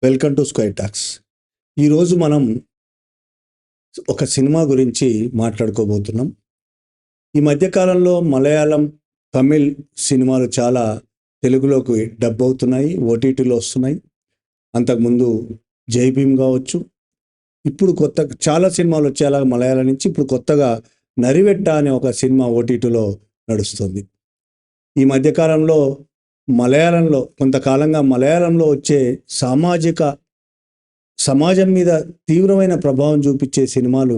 Welcome to square talks. ఈరోజు మనం ఒక సినిమా గురించి మాట్లాడుకోబోతున్నాం. ఈ మధ్యకాలంలో మలయాళం, తమిళ్ సినిమాలు చాలా తెలుగులోకి డబ్ అవుతున్నాయి, ఓటీటీలో వస్తున్నాయి. అంతకుముందు జై భీమ్ కావచ్చు, ఇప్పుడు చాలా సినిమాలు వచ్చే అలాగే మలయాళం నుంచి. ఇప్పుడు కొత్తగా నరివెట్ట అనే ఒక సినిమా ఓటీటీలో నడుస్తుంది. ఈ మధ్యకాలంలో మలయాళంలో కొంతకాలంగా మలయాళంలో వచ్చే సమాజం మీద తీవ్రమైన ప్రభావం చూపించే సినిమాలు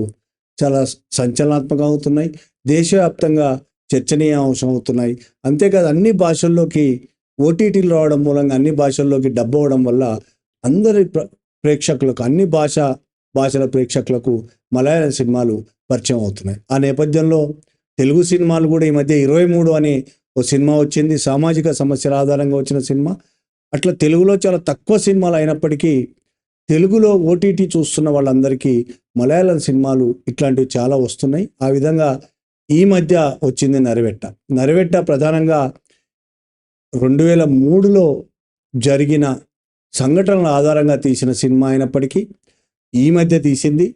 చాలా సంచలనాత్మకంగా అవుతున్నాయి, దేశవ్యాప్తంగా చర్చనీయాంశం అవుతున్నాయి. అంతేకాదు అన్ని భాషల్లోకి ఓటీటీలు రావడం మూలంగా అన్ని భాషల్లోకి డబ్ అవ్వడం వల్ల అందరి ప్రేక్షకులకు, అన్ని భాషల ప్రేక్షకులకు మలయాళం సినిమాలు పరిచయం అవుతున్నాయి. ఆ నేపథ్యంలో తెలుగు సినిమాలు కూడా ఈ మధ్య 23 అనే ఓ సినిమా వచ్చింది, సామాజిక సమస్యల ఆధారంగా వచ్చిన సినిమా. అట్లా తెలుగులో చాలా తక్కువ సినిమాలు అయినప్పటికీ తెలుగులో ఓటీటీ చూస్తున్న వాళ్ళందరికీ మలయాళం సినిమాలు ఇట్లాంటివి చాలా వస్తున్నాయి. ఆ విధంగా ఈ మధ్య వచ్చింది నరివెట్ట. ప్రధానంగా 2003లో జరిగిన సంఘటనల ఆధారంగా తీసిన సినిమా అయినప్పటికీ ఈ మధ్య తీసింది.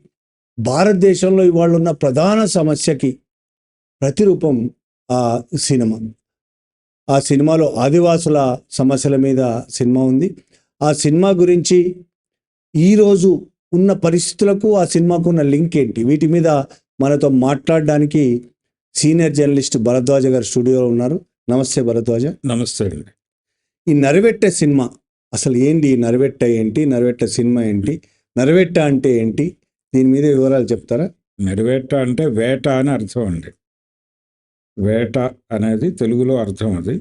భారతదేశంలో ఇవాళ ఉన్న ప్రధాన సమస్యకి ప్రతిరూపం ఆ సినిమా. ఆ సినిమాలో ఆదివాసుల సమస్యల మీద సినిమా ఉంది. ఆ సినిమా గురించి ఈరోజు ఉన్న పరిస్థితులకు ఆ సినిమాకు ఉన్న లింక్ ఏంటి, వీటి మీద మనతో మాట్లాడడానికి సీనియర్ జర్నలిస్ట్ భరద్వాజ గారు స్టూడియోలో ఉన్నారు. నమస్తే భరద్వాజ. నమస్తే అండి. ఈ నరివెట్ట సినిమా అసలు ఏంటి? నరివెట్ట ఏంటి? నరివెట్ట సినిమా ఏంటి? నరివెట్ట అంటే ఏంటి? దీని మీద వివరాలు చెప్తారా? నరివేట అంటే వేట అని అర్థం అండి. వేట అనేది తెలుగులో అర్థం. అది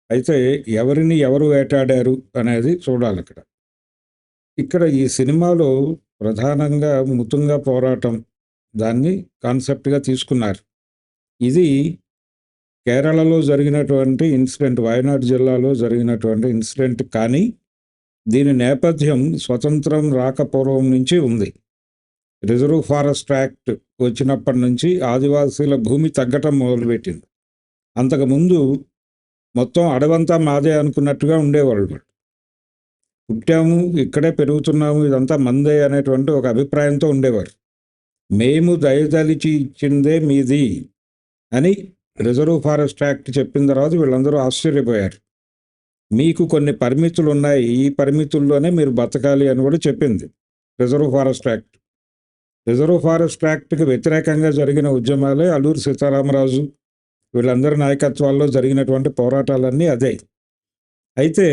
అయితే ఎవరిని ఎవరు వేటాడారు అనేది చూడాలి. ఇక్కడ ఈ సినిమాలో ప్రధానంగా ముతుంగ పోరాటం దాన్ని కాన్సెప్ట్గా తీసుకున్నారు. ఇది కేరళలో జరిగినటువంటి ఇన్సిడెంట్, వయనాడ్ జిల్లాలో జరిగినటువంటి ఇన్సిడెంట్. కానీ దీని నేపథ్యం స్వతంత్రం రాకపూర్వం నుంచి ఉంది. రిజర్వ్ ఫారెస్ట్ యాక్ట్ వచ్చినప్పటి నుంచి ఆదివాసీల భూమి తగ్గటం మొదలుపెట్టింది. అంతకుముందు మొత్తం అడవంతా మాదే అనుకున్నట్టుగా ఉండేవాళ్ళు. పుట్టాము, ఇక్కడే పెరుగుతున్నాము, ఇదంతా మందే అనేటువంటి ఒక అభిప్రాయంతో ఉండేవారు. మేము దయదలిచి ఇచ్చిందే మీది అని రిజర్వ్ ఫారెస్ట్ యాక్ట్ చెప్పిన తర్వాత వీళ్ళందరూ ఆశ్చర్యపోయారు. మీకు కొన్ని పరిమితులు ఉన్నాయి, ఈ పరిమితుల్లోనే మీరు బతకాలి అని కూడా చెప్పింది reserve forest act. Reserve forest యాక్ట్కి వ్యతిరేకంగా జరిగిన ఉద్యమాలే అల్లూరి సీతారామరాజు వీళ్ళందరి నాయకత్వాల్లో జరిగినటువంటి పోరాటాలన్నీ అదే. అయితే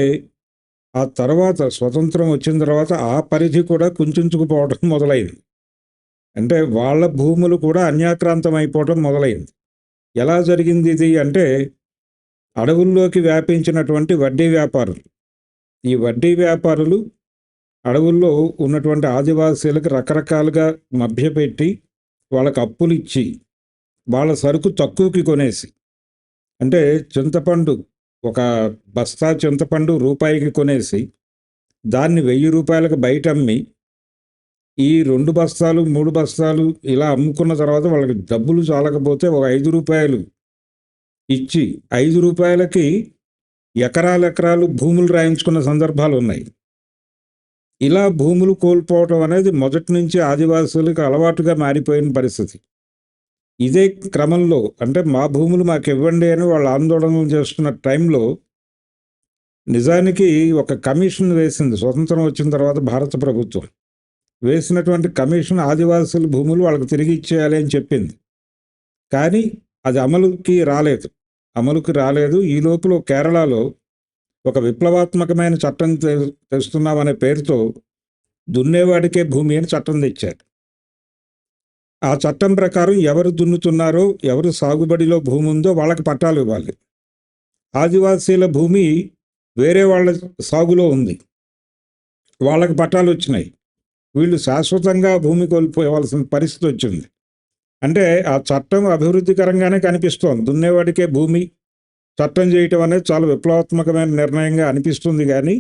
ఆ తర్వాత స్వతంత్రం వచ్చిన తర్వాత ఆ పరిధి కూడా కుంచుకుపోవడం మొదలైంది. అంటే వాళ్ళ భూములు కూడా అన్యాక్రాంతం అయిపోవడం మొదలైంది. ఎలా జరిగింది ఇది అంటే, అడవుల్లోకి వ్యాపించినటువంటి వడ్డీ వ్యాపారులు, ఈ వడ్డీ వ్యాపారులు అడవుల్లో ఉన్నటువంటి ఆదివాసీలకు రకరకాలుగా మభ్యపెట్టి వాళ్ళకి అప్పులు ఇచ్చి వాళ్ళ సరుకు తక్కువకి కొనేసి, అంటే చింతపండు, ఒక బస్తా చింతపండు రూపాయికి కొనేసి దాన్ని 1000 రూపాయలకు బయట అమ్మి, ఈ 2 బస్తాలు 3 బస్తాలు ఇలా అమ్ముకున్న తర్వాత వాళ్ళకి డబ్బులు చాలకపోతే ఒక 5 రూపాయలు ఇచ్చి 5 రూపాయలకి ఎకరాలు భూములు రాయించుకున్న సందర్భాలు ఉన్నాయి. ఇలా భూములు కోల్పోవటం అనేది మొదటి నుంచి ఆదివాసులకు అలవాటుగా మారిపోయిన పరిస్థితి. ఇదే క్రమంలో అంటే మా భూములు మాకు ఇవ్వండి అని వాళ్ళు ఆందోళనలు చేస్తున్న టైంలో నిజానికి ఒక కమిషన్ వేసింది. స్వతంత్రం వచ్చిన తర్వాత భారత ప్రభుత్వం వేసినటువంటి కమిషన్ ఆదివాసుల భూములు వాళ్ళకి తిరిగి ఇచ్చేయాలి అని చెప్పింది. కానీ అది అమలుకి రాలేదు. ఈ లోపల కేరళలో ఒక విప్లవాత్మకమైన చట్టం తెస్తున్నామనే పేరుతో దున్నేవాడికే భూమి అని చట్టం తెచ్చారు. ఆ చట్టం ప్రకారం ఎవరు దున్నుతున్నారో, ఎవరు సాగుబడిలో భూమి ఉందో వాళ్ళకి పట్టాలు ఇవ్వాలి. ఆదివాసీల భూమి వేరే వాళ్ళ సాగులో ఉంది, వాళ్ళకి పట్టాలు వచ్చినాయి. వీళ్ళు శాశ్వతంగా భూమి కోల్పోవాల్సిన పరిస్థితి వచ్చింది. అంటే ఆ చట్టం అభివృద్ధికరంగానే కనిపిస్తోంది. దున్నేవాడికే భూమి చట్టం చేయటం అనేది చాలా విప్లవాత్మకమైన నిర్ణయంగా అనిపిస్తుంది. కానీ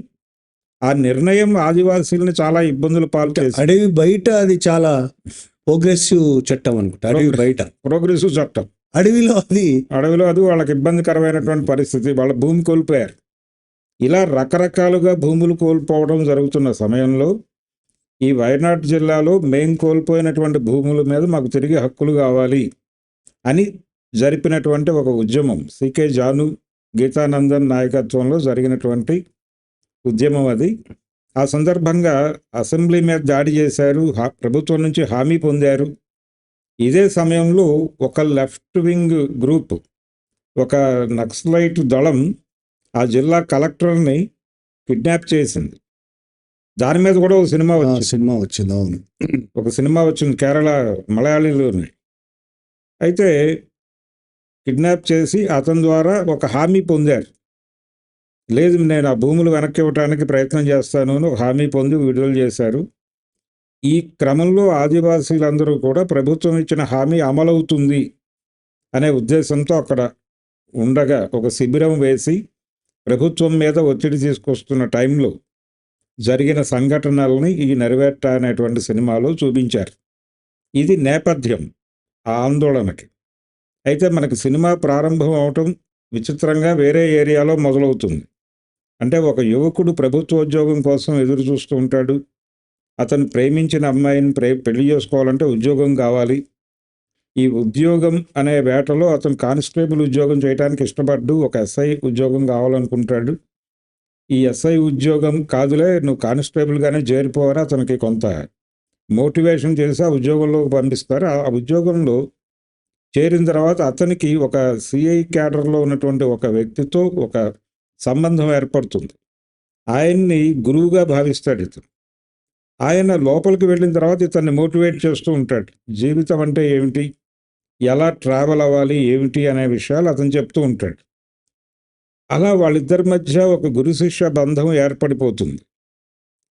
ఆ నిర్ణయం ఆదివాసీలను చాలా ఇబ్బందులు పాలు చేసి, అడవి బయట అది చాలా ప్రోగ్రెసివ్ చట్టం అనుకుంటా. అడవి బయట ప్రోగ్రెసివ్ చట్టం, అడవిలో అది వాళ్ళకి ఇబ్బందికరమైనటువంటి పరిస్థితి. వాళ్ళ భూమి కోల్పోయారు. ఇలా రకరకాలుగా భూములు కోల్పోవడం జరుగుతున్న సమయంలో ఈ వయనాడ్ జిల్లాలో మేం కోల్పోయినటువంటి భూముల మీద మాకు తిరిగి హక్కులు కావాలి అని జరిపినటువంటి ఒక ఉద్యమం సికే జాను, గీతానందన్ నాయకత్వంలో జరిగినటువంటి ఉద్యమం అది. ఆ సందర్భంగా అసెంబ్లీ మీద దాడి చేశారు, ప్రభుత్వం నుంచి హామీ పొందారు. ఇదే సమయంలో ఒక లెఫ్ట్ వింగ్ గ్రూప్, ఒక నక్సలైట్ దళం ఆ జిల్లా కలెక్టర్ని కిడ్నాప్ చేసింది. దాని మీద కూడా ఒక సినిమా వచ్చింది. అవును, ఒక సినిమా వచ్చింది కేరళ మలయాళీలోనే. అయితే కిడ్నాప్ చేసి అతని ద్వారా ఒక హామీ పొందారు. లేదు, నేను ఆ భూములు వెనక్కి ఇవ్వడానికి ప్రయత్నం చేస్తాను అని ఒక హామీ పొంది విడుదల చేశారు. ఈ క్రమంలో ఆదివాసీలందరూ కూడా ప్రభుత్వం ఇచ్చిన హామీ అమలవుతుంది అనే ఉద్దేశంతో అక్కడ ఉండగా ఒక శిబిరం వేసి ప్రభుత్వం మీద ఒత్తిడి తీసుకొస్తున్న టైంలో జరిగిన సంఘటనల్ని ఈ నెరవేర్ట అనేటువంటి సినిమాలో చూపించారు. ఇది నేపథ్యం ఆ ఆందోళనకి. అయితే మనకి సినిమా ప్రారంభం అవటం విచిత్రంగా వేరే ఏరియాలో మొదలవుతుంది. అంటే ఒక యువకుడు ప్రభుత్వోద్యోగం కోసం ఎదురు చూస్తూ ఉంటాడు. అతను ప్రేమించిన అమ్మాయిని పెళ్లి చేసుకోవాలంటే ఉద్యోగం కావాలి. ఈ ఉద్యోగం అనే వేటలో అతను కానిస్టేబుల్ ఉద్యోగం చేయడానికి ఇష్టపడ్డు ఒక ఎస్ఐ ఉద్యోగం కావాలనుకుంటాడు. ఈ ఎస్ఐ ఉద్యోగం కాదులే, నువ్వు కానిస్టేబుల్గానే చేరిపోవని అతనికి కొంత మోటివేషన్ చేసి ఆ ఉద్యోగంలోకి పంపిస్తారు. ఆ ఉద్యోగంలో చేరిన తర్వాత అతనికి ఒక సిఐ క్యాడర్లో ఉన్నటువంటి ఒక వ్యక్తితో ఒక సంబంధం ఏర్పడుతుంది. ఆయన్ని గురువుగా భావిస్తాడు ఇతను. ఆయన లోపలికి వెళ్ళిన తర్వాత ఇతన్ని మోటివేట్ చేస్తూ ఉంటాడు. జీవితం అంటే ఏమిటి, ఎలా ట్రావెల్ అవ్వాలి ఏమిటి అనే విషయాలు అతను చెప్తూ ఉంటాడు. అలా వాళ్ళిద్దరి మధ్య ఒక గురు శిష్య బంధం ఏర్పడిపోతుంది.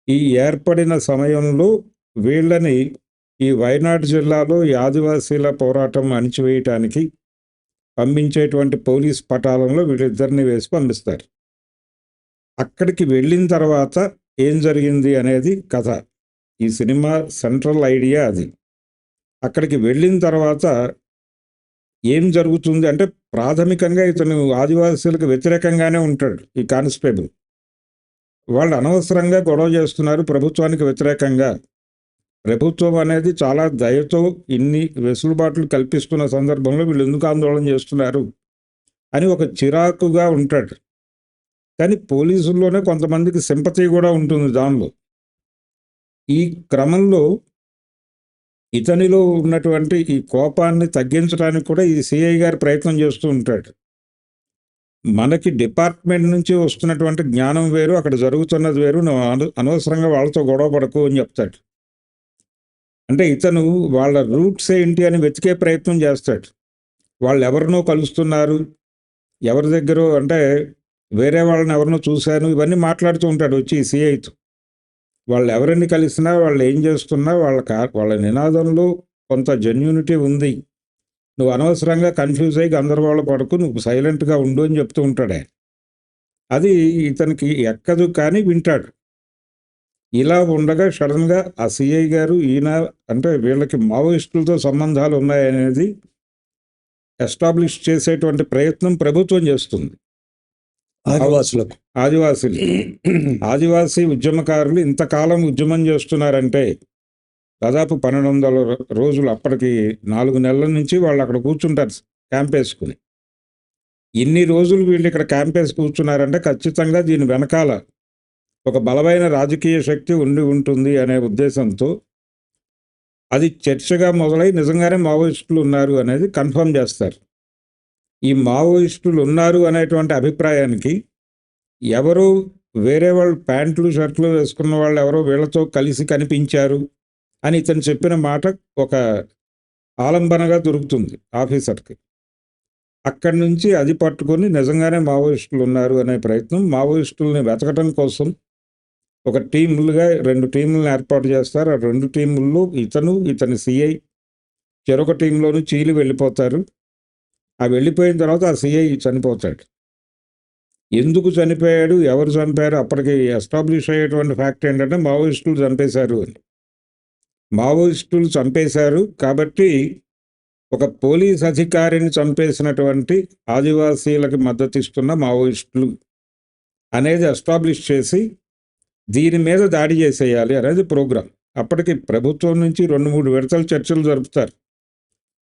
ఈ ఏర్పడిన సమయంలో వీళ్ళని ఈ వయనాడ్ జిల్లాలో ఈ ఆదివాసీల పోరాటం అణిచివేయటానికి పంపించేటువంటి పోలీస్ పటాలంలో వీళ్ళిద్దరిని వేసి పంపిస్తారు. అక్కడికి వెళ్ళిన తర్వాత ఏం జరిగింది అనేది కథ. ఈ సినిమా సెంట్రల్ ఐడియా అది. అక్కడికి వెళ్ళిన తర్వాత ఏం జరుగుతుంది అంటే ప్రాథమికంగా ఇతను ఆదివాసీలకు వ్యతిరేకంగానే ఉంటాడు. ఈ కానిస్టేబుల్ వాళ్ళు అనవసరంగా గొడవ చేస్తున్నారు ప్రభుత్వానికి వ్యతిరేకంగా. ప్రభుత్వం అనేది చాలా దయతో ఇన్ని వెసులుబాట్లు కల్పిస్తున్న సందర్భంలో వీళ్ళు ఎందుకు ఆందోళన చేస్తున్నారు అని ఒక చిరాకుగా ఉంటాడు. కానీ పోలీసుల్లోనే కొంతమందికి సింపతి కూడా ఉంటుంది దానిలో. ఈ క్రమంలో ఇతనిలో ఉన్నటువంటి ఈ కోపాన్ని తగ్గించడానికి కూడా ఈ సిఐ గారు ప్రయత్నం చేస్తూ ఉంటాడు. మనకి డిపార్ట్మెంట్ నుంచి వస్తున్నటువంటి జ్ఞానం వేరు, అక్కడ జరుగుతున్నది వేరు, నువ్వు అనవసరంగా వాళ్ళతో గొడవ పడకు అని చెప్తాడు. అంటే ఇతను వాళ్ళ రూట్స్ ఏంటి అని వెతికే ప్రయత్నం చేస్తాడు. వాళ్ళు ఎవరినో కలుస్తున్నారు, ఎవరి దగ్గర అంటే వేరే వాళ్ళని ఎవరినో చూశాను, ఇవన్నీ మాట్లాడుతూ ఉంటాడు వచ్చి ఈ సిఐతో. వాళ్ళు ఎవరిని కలిసినా వాళ్ళు ఏం చేస్తున్నా వాళ్ళ నినాదంలో కొంత జెన్యూనిటీ ఉంది. నువ్వు అనవసరంగా కన్ఫ్యూజ్ అయ్యి గందరగోళ పడకు, నువ్వు సైలెంట్గా ఉండు అని చెప్తూ ఉంటాడే. అది ఇతనికి ఎక్కదు కానీ వింటాడు. ఇలా ఉండగా సడన్గా ఆ సిఐ గారు ఈయన అంటే వీళ్ళకి మావోయిస్టులతో సంబంధాలు ఉన్నాయనేది ఎస్టాబ్లిష్ చేసేటువంటి ప్రయత్నం ప్రభుత్వం చేస్తుంది. ఆదివాసీ ఉద్యమకారులు ఇంతకాలం ఉద్యమం చేస్తున్నారంటే దాదాపు 1200 రోజులు, అప్పటికి 4 నెలల నుంచి వాళ్ళు అక్కడ కూర్చుంటారు క్యాంప్ వేసుకుని. ఇన్ని రోజులు వీళ్ళు ఇక్కడ క్యాంప్ వేసి కూర్చున్నారంటే ఖచ్చితంగా దీని వెనకాల ఒక బలమైన రాజకీయ శక్తి ఉంటుంది అనే ఉద్దేశంతో అది చర్చగా మొదలై నిజంగానే మావోయిస్టులు ఉన్నారు అనేది కన్ఫర్మ్ చేస్తారు. ఈ మావోయిస్టులు ఉన్నారు అనేటువంటి అభిప్రాయానికి ఎవరో వేరే వాళ్ళు ప్యాంట్లు షర్ట్లు వేసుకున్న వాళ్ళు ఎవరో వీళ్ళతో కలిసి కనిపించారు అని ఇతను చెప్పిన మాట ఒక ఆలంబనగా దొరుకుతుంది ఆఫీసర్కి. అక్కడి నుంచి అది పట్టుకొని నిజంగానే మావోయిస్టులు ఉన్నారు అనే ప్రయత్నం, మావోయిస్టుల్ని వెతకటం కోసం ఒక టీములుగా 2 టీములను ఏర్పాటు చేస్తారు. ఆ 2 టీముల్లో ఇతని సిఐ చెరొక టీంలోనూ చీలి వెళ్ళిపోతారు. ఆ వెళ్ళిపోయిన తర్వాత ఆ సిఐ చనిపోతాడు. ఎందుకు చనిపోయాడు, ఎవరు చంపారు, అప్పటికి ఎస్టాబ్లిష్ అయ్యేటువంటి ఫ్యాక్ట్ ఏంటంటే మావోయిస్టులు చంపేశారు అని. మావోయిస్టులు చంపేశారు కాబట్టి ఒక పోలీస్ అధికారిని చంపేసినటువంటి ఆదివాసీలకు మద్దతు ఇస్తున్న మావోయిస్టులు అనేది ఎస్టాబ్లిష్ చేసి దీని మీద దాడి చేసేయాలి అనేది ప్రోగ్రాం. అప్పటికి ప్రభుత్వం నుంచి 2-3 విడతల చర్చలు జరుపుతారు.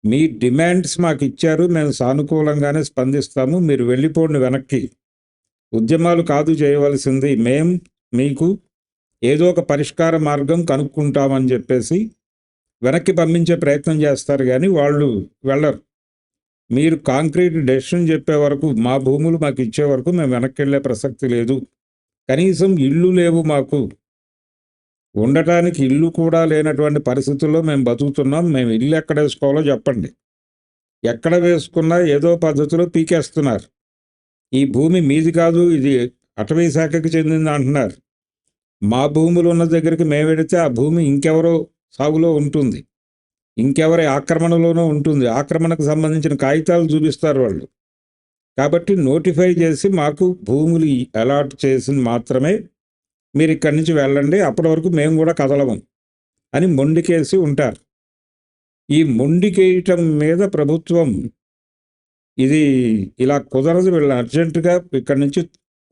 మీ డిమాండ్స్ మాకు ఇచ్చారు, మేము సానుకూలంగానే స్పందిస్తాము, మీరు వెళ్ళిపోండి వెనక్కి, ఉద్యమాలు కాదు చేయవలసింది, మేం మీకు ఏదో ఒక పరిష్కార మార్గం కనుక్కుంటామని చెప్పేసి వెనక్కి పంపించే ప్రయత్నం చేస్తారు. కానీ వాళ్ళు వెళ్ళరు. మీరు కాంక్రీట్ డెసిషన్ చెప్పే వరకు, మా భూములు మాకు ఇచ్చే వరకు మేము వెనక్కి వెళ్ళే ప్రసక్తి లేదు, కనీసం ఇళ్ళు లేవు, మాకు ఉండటానికి ఇల్లు కూడా లేనటువంటి పరిస్థితుల్లో మేము బతుకుతున్నాం, మేము ఇల్లు ఎక్కడ వేసుకోవాలో చెప్పండి. ఎక్కడ వేసుకున్నా ఏదో పద్ధతిలో పీకేస్తున్నారు. ఈ భూమి మీది కాదు, ఇది అటవీ శాఖకి చెందింది అంటున్నారు. మా భూములు ఉన్న దగ్గరికి మేము వెడితే ఆ భూమి ఇంకెవరో సాగులో ఉంటుంది, ఇంకెవరి ఆక్రమణలోనూ ఉంటుంది. ఆక్రమణకు సంబంధించిన కాగితాలు చూపిస్తారు వాళ్ళు. కాబట్టి నోటిఫై చేసి మాకు భూములు అలాట్ చేసి మాత్రమే మీరు ఇక్కడి నుంచి వెళ్ళండి, అప్పటి వరకు మేము కూడా కదలము అని మొండికేసి ఉంటారు. ఈ మొండికేయటం మీద ప్రభుత్వం ఇది ఇలా కుదరదు, వీళ్ళని అర్జెంటుగా ఇక్కడి నుంచి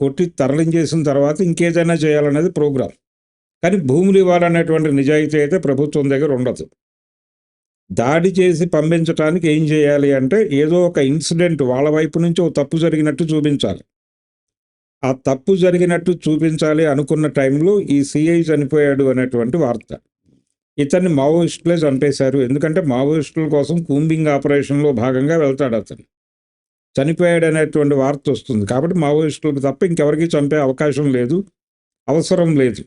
కొట్టి తరలించేసిన తర్వాత ఇంకేదైనా చేయాలనేది ప్రోగ్రాం. కానీ భూములు ఇవ్వాలనేటువంటి నిజాయితీ అయితే ప్రభుత్వం దగ్గర ఉండదు. దాడి చేసి పంపించడానికి ఏం చేయాలి అంటే ఏదో ఒక ఇన్సిడెంట్ వాళ్ళ వైపు నుంచి ఒక తప్పు జరిగినట్టు చూపించాలి. ఆ తప్పు జరిగినట్టు చూపించాలి అనుకున్న టైంలో ఈ సిఐ చనిపోయాడు అనేటువంటి వార్త. ఇతన్ని మావోయిస్టులే చంపేశారు. ఎందుకంటే మావోయిస్టుల కోసం కూంబింగ్ ఆపరేషన్లో భాగంగా వెళ్తాడు అతను. చనిపోయాడు అనేటువంటి వార్త వస్తుంది. కాబట్టి మావోయిస్టులకు తప్ప ఇంకెవరికి చంపే అవకాశం లేదు, అవసరం లేదు.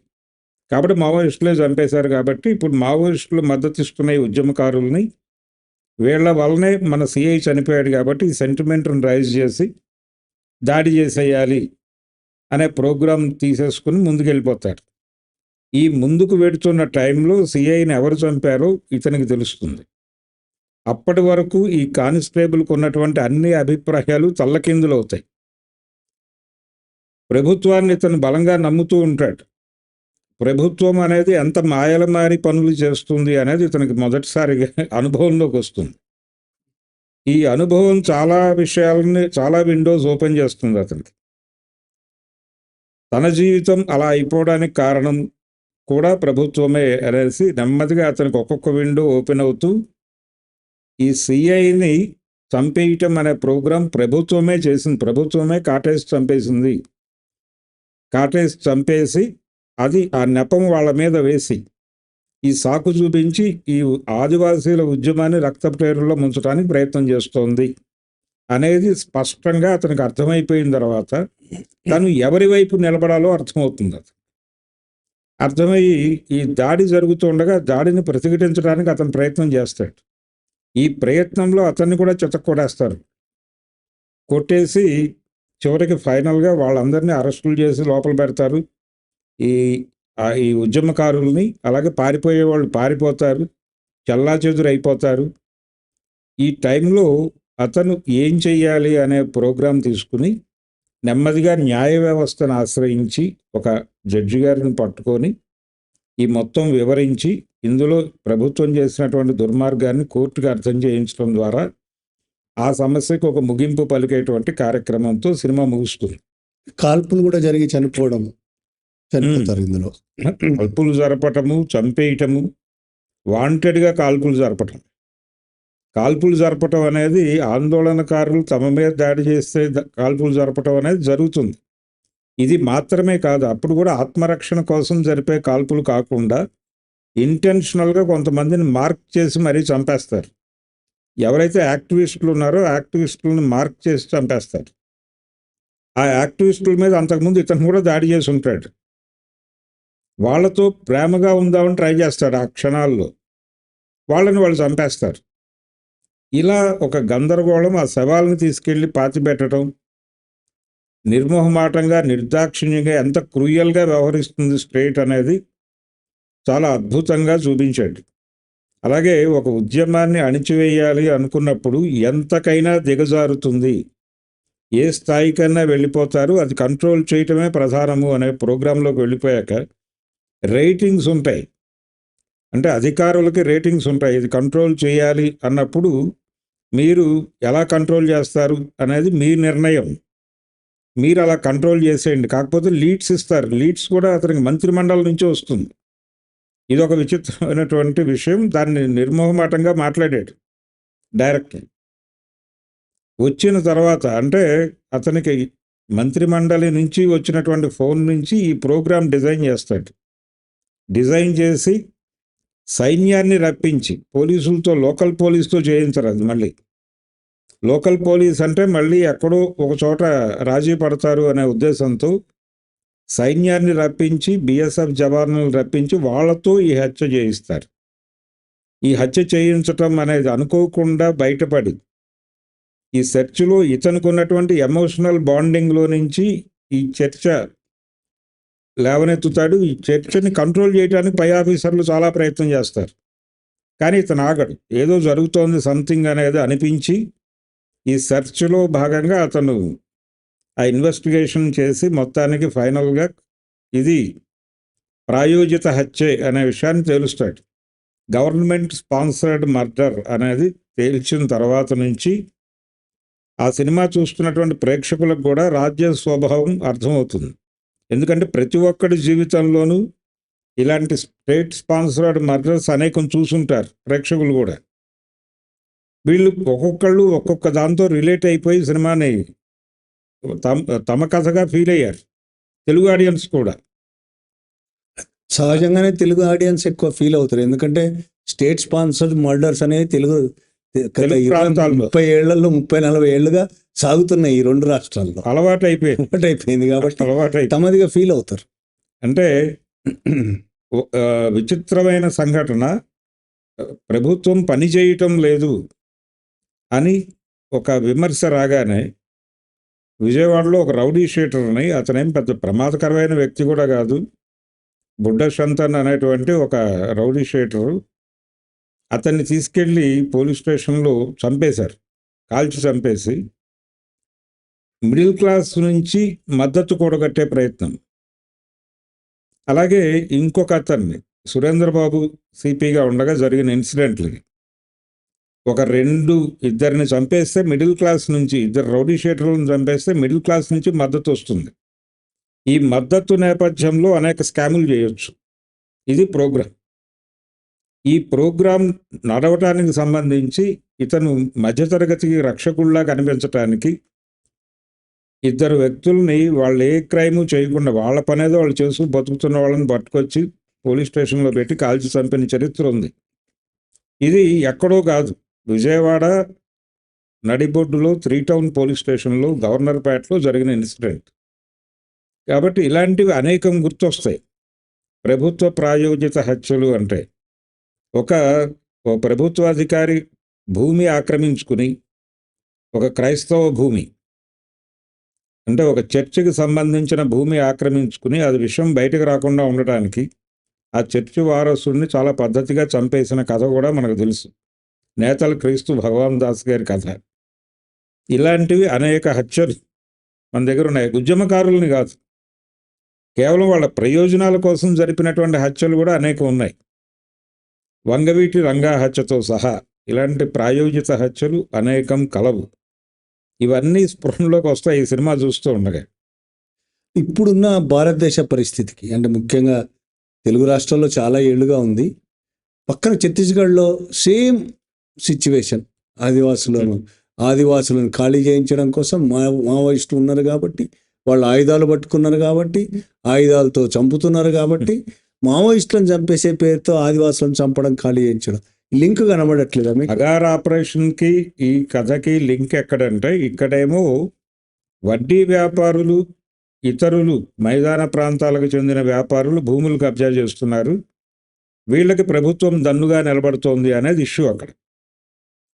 కాబట్టి మావోయిస్టులే చంపేశారు. కాబట్టి ఇప్పుడు మావోయిస్టులు మద్దతు ఇస్తున్న ఈ ఉద్యమకారుల్ని, వీళ్ళ వల్లనే మన సిఐ చనిపోయాడు కాబట్టి ఈ సెంటిమెంట్ని రైజ్ చేసి దాడి చేసేయాలి అనే ప్రోగ్రాం తీసేసుకుని ముందుకెళ్ళిపోతారు. ఈ ముందుకు వెడుతున్న టైంలో సిఐని ఎవరు చంపారో ఇతనికి తెలుస్తుంది. అప్పటి వరకు ఈ కానిస్టేబుల్కి ఉన్నటువంటి అన్ని అభిప్రాయాలు తల్లకిందులు అవుతాయి. ప్రభుత్వాన్ని ఇతను బలంగా నమ్ముతూ ఉంటాడు. ప్రభుత్వం అనేది ఎంత మాయలమారి పనులు చేస్తుంది అనేది ఇతనికి మొదటిసారిగా అనుభవంలోకి వస్తుంది. ఈ అనుభవం చాలా విషయాలని, చాలా విండోస్ ఓపెన్ చేస్తుంది అతనికి. తన జీవితం అలా అయిపోవడానికి కారణం కూడా ప్రభుత్వమే అనేసి నెమ్మదిగా అతనికి ఒక్కొక్క విండో ఓపెన్ అవుతూ ఈ సిఐని చంపేయటం అనే ప్రోగ్రాం ప్రభుత్వమే చేసింది. ప్రభుత్వమే కాటేసి చంపేసింది. కాటేసి చంపేసి అది ఆ నెపం వాళ్ళ మీద వేసి ఈ సాకు చూపించి ఈ ఆదివాసీల ఉద్యమాన్ని రక్తప్రేరులో ముంచడానికి ప్రయత్నం చేస్తోంది అనేది స్పష్టంగా అతనికి అర్థమైపోయిన తర్వాత తను ఎవరి వైపు నిలబడాలో అర్థమవుతుంది. అర్థమయ్యి ఈ దాడి జరుగుతుండగా దాడిని ప్రతిఘటించడానికి అతను ప్రయత్నం చేస్తాడు. ఈ ప్రయత్నంలో అతన్ని కూడా చితక్కొడేస్తారు. కొట్టేసి చివరికి ఫైనల్గా వాళ్ళందరినీ అరెస్టులు చేసి లోపల పెడతారు. ఈ ఉద్యమకారుల్ని, అలాగే పారిపోయే వాళ్ళు పారిపోతారు, చెల్లాచెదురు అయిపోతారు. ఈ టైంలో అతను ఏం చెయ్యాలి అనే ప్రోగ్రాం తీసుకుని నెమ్మదిగా న్యాయ వ్యవస్థను ఆశ్రయించి ఒక జడ్జి గారిని పట్టుకొని ఈ మొత్తం వివరించి ఇందులో ప్రభుత్వం చేసినటువంటి దుర్మార్గాన్ని కోర్టుకు అర్థం చేయించడం ద్వారా ఆ సమస్యకు ఒక ముగింపు పలికేటువంటి కార్యక్రమంతో సినిమా ముగుస్తుంది. కాల్పులు కూడా జరిగి చనిపోతారు ఇందులో. కాల్పులు జరపటము, చంపేయటము, వాంటెడ్గా కాల్పులు జరపటం. కాల్పులు జరపటం అనేది ఆందోళనకారులు తమ మీద దాడి చేస్తే కాల్పులు జరపటం అనేది జరుగుతుంది. ఇది మాత్రమే కాదు, అప్పుడు కూడా ఆత్మరక్షణ కోసం జరిపే కాల్పులు కాకుండా ఇంటెన్షనల్గా కొంతమందిని మార్క్ చేసి మరీ చంపేస్తారు. ఎవరైతే యాక్టివిస్టులు ఉన్నారో యాక్టివిస్టులను మార్క్ చేసి చంపేస్తారు. ఆ యాక్టివిస్టుల మీద అంతకుముందు ఇతను కూడా దాడి చేసి ఉంటాడు. వాళ్ళతో ప్రేమగా ఉందామని ట్రై చేస్తాడు. ఆ క్షణాల్లో వాళ్ళని వాళ్ళు చంపేస్తారు. ఇలా ఒక గందరగోళం. ఆ శవాలను తీసుకెళ్ళి పాతిపెట్టడం, నిర్మోహమాటంగా నిర్దాక్షిణ్యంగా ఎంత క్రూయల్గా వ్యవహరిస్తుంది స్టేట్ అనేది చాలా అద్భుతంగా చూపించాడు. అలాగే ఒక ఉద్యమాన్ని అణిచివేయాలి అనుకున్నప్పుడు ఎంతకైనా దిగజారుతుంది, ఏ స్థాయికైనా వెళ్ళిపోతారు, అది కంట్రోల్ చేయటమే ప్రధానము అనే ప్రోగ్రాంలోకి వెళ్ళిపోయాక రేటింగ్స్ ఉంటాయి. అంటే అధికారులకి రేటింగ్స్ ఉంటాయి. ఇది కంట్రోల్ చేయాలి అన్నప్పుడు మీరు ఎలా కంట్రోల్ చేస్తారు అనేది మీ నిర్ణయం. మీరు అలా కంట్రోల్ చేసేయండి, కాకపోతే లీడ్స్ ఇస్తారు. లీడ్స్ కూడా అతనికి మంత్రిమండలి నుంచి వస్తుంది. ఇది ఒక విచిత్రమైనటువంటి విషయం. దాన్ని నిర్మోహమాటంగా మాట్లాడాడు డైరెక్ట్. వచ్చిన తర్వాత అంటే అతనికి మంత్రిమండలి నుంచి వచ్చినటువంటి ఫోన్ నుంచి ఈ ప్రోగ్రామ్ డిజైన్ చేస్తాడు. డిజైన్ చేసి సైన్యాన్ని రప్పించి పోలీసులతో, లోకల్ పోలీసుతో చేయించరు. అది మళ్ళీ లోకల్ పోలీస్ అంటే మళ్ళీ ఎక్కడో ఒక చోట రాజీ పడతారు అనే ఉద్దేశంతో సైన్యాన్ని రప్పించి, బిఎస్ఎఫ్ జవాన్లను రప్పించి వాళ్ళతో ఈ హత్య చేయిస్తారు. ఈ హత్య చేయించటం అనేది అనుకోకుండా బయటపడి ఈ సెర్చ్లో ఇతనికి ఉన్నటువంటి ఎమోషనల్ బాండింగ్లో నుంచి ఈ చర్చ లేవనెత్తుతాడు. ఈ చర్చని కంట్రోల్ చేయడానికి పై ఆఫీసర్లు చాలా ప్రయత్నం చేస్తారు, కానీ ఇతను ఆగడు. ఏదో జరుగుతోంది సంథింగ్ అనేది అనిపించి ఈ సెర్చ్లో భాగంగా అతను ఆ ఇన్వెస్టిగేషన్ చేసి మొత్తానికి ఫైనల్గా ఇది ప్రాయోజిత హత్య అనే విషయాన్ని తేలుస్తాడు. గవర్నమెంట్ స్పాన్సర్డ్ మర్డర్ అనేది తేల్చిన తర్వాత నుంచి ఆ సినిమా చూస్తున్నటువంటి ప్రేక్షకులకు కూడా రాజ్య స్వభావం అర్థమవుతుంది. ఎందుకంటే ప్రతి ఒక్కడి జీవితంలోనూ ఇలాంటి స్టేట్ స్పాన్సర్డ్ మర్డర్స్ అనేకం చూసుంటారు ప్రేక్షకులు కూడా. వీళ్ళు ఒక్కొక్కళ్ళు ఒక్కొక్క దాంతో రిలేట్ అయిపోయి సినిమాని తమ కథగా ఫీల్ అయ్యారు, తెలుగు ఆడియన్స్ కూడా. సహజంగానే తెలుగు ఆడియన్స్ ఎక్కువ ఫీల్ అవుతారు, ఎందుకంటే స్టేట్ స్పాన్సర్డ్ మర్డర్స్ అనేవి తెలుగు ప్రాంతాల్లో 30 ఏళ్లలో 30-40 ఏళ్లుగా సాగుతున్నాయి ఈ రెండు రాష్ట్రాల్లో. అలవాటు అయిపోయింది కాబట్టి తమదిగా ఫీల్ అవుతారు. అంటే విచిత్రమైన సంఘటన, ప్రభుత్వం పని చేయటం లేదు అని ఒక విమర్శ రాగానే విజయవాడలో ఒక రౌడీ షీటర్ని, అతనేం పెద్ద ప్రమాదకరమైన వ్యక్తి కూడా కాదు, బుడ్డ శంతన్ అనేటువంటి ఒక రౌడీ షీటరు, అతన్ని తీసుకెళ్ళి పోలీస్ స్టేషన్లో చంపేశారు, కాల్చి చంపేసి మిడిల్ క్లాస్ నుంచి మద్దతు కూడగట్టే ప్రయత్నం. అలాగే ఇంకొక అతన్ని, సురేంద్రబాబు సిపిగా ఉండగా జరిగిన ఇన్సిడెంట్లు, ఒక ఇద్దరిని చంపేస్తే మిడిల్ క్లాస్ నుంచి, ఇద్దరు రౌడీ షీటర్లను చంపేస్తే మిడిల్ క్లాస్ నుంచి మద్దతు వస్తుంది. ఈ మద్దతు నేపథ్యంలో అనేక స్కాములు చేయొచ్చు. ఇది ప్రోగ్రాం. ఈ ప్రోగ్రాం నడవటానికి సంబంధించి ఇతను మధ్యతరగతికి రక్షకుల్లా కనిపించటానికి ఇద్దరు వ్యక్తుల్ని వాళ్ళు ఏ క్రైము చేయకుండా వాళ్ళ పనేదో వాళ్ళు చేస్తూ బతుకుతున్న వాళ్ళని పట్టుకొచ్చి పోలీస్ స్టేషన్లో పెట్టి కాల్చి చంపిన చరిత్ర ఉంది. ఇది ఎక్కడో కాదు, విజయవాడ నడిబొడ్డులో 3 టౌన్ పోలీస్ స్టేషన్లో గవర్నర్పేటలో జరిగిన ఇన్సిడెంట్. కాబట్టి ఇలాంటివి అనేకం గుర్తొస్తాయి. ప్రభుత్వ ప్రాయోజిత హత్యలు అంటే ఒక ప్రభుత్వాధికారి భూమి ఆక్రమించుకుని, ఒక క్రైస్తవ భూమి అంటే ఒక చర్చికి సంబంధించిన భూమి ఆక్రమించుకుని అది విషయం బయటకు రాకుండా ఉండటానికి ఆ చర్చి వారసుడిని చాలా పద్ధతిగా చంపేసిన కథ కూడా మనకు తెలుసు. నేతల క్రీస్తు భగవాన్ దాస్ గారి కథ. ఇలాంటివి అనేక హత్యలు మన దగ్గర ఉన్నాయి. ఉద్యమకారులని కాదు, కేవలం వాళ్ళ ప్రయోజనాల కోసం జరిపినటువంటి హత్యలు కూడా అనేకం ఉన్నాయి. వంగవీటి రంగా హత్యతో సహా ఇలాంటి ప్రాయోజిత హత్యలు అనేకం కలవు. ఇవన్నీ స్పృహంలోకి వస్తాయి ఈ సినిమా చూస్తూ ఉండగా. ఇప్పుడున్న భారతదేశ పరిస్థితికి, అంటే ముఖ్యంగా తెలుగు రాష్ట్రాల్లో చాలా ఏళ్ళుగా ఉంది, పక్కన ఛత్తీస్గఢ్లో సేమ్ సిచ్యువేషన్. ఆదివాసులను ఖాళీ చేయించడం కోసం మావోయిస్టులు ఉన్నారు కాబట్టి, వాళ్ళు ఆయుధాలు పట్టుకున్నారు కాబట్టి, ఆయుధాలతో చంపుతున్నారు కాబట్టి, మావోయిస్టులను చంపేసే పేరుతో ఆదివాసులను చంపడం, ఖాళీ చేయించడం, లింక్ కనబడట్లేదా మీకు? అగార్ ఆపరేషన్కి ఈ కథకి లింక్ ఎక్కడంటే, ఇక్కడేమో వడ్డీ వ్యాపారులు, ఇతరులు మైదాన ప్రాంతాలకు చెందిన వ్యాపారులు భూములు కబ్జా చేస్తున్నారు, వీళ్ళకి ప్రభుత్వం దన్నుగా నిలబడుతోంది అనేది ఇష్యూ అక్కడ.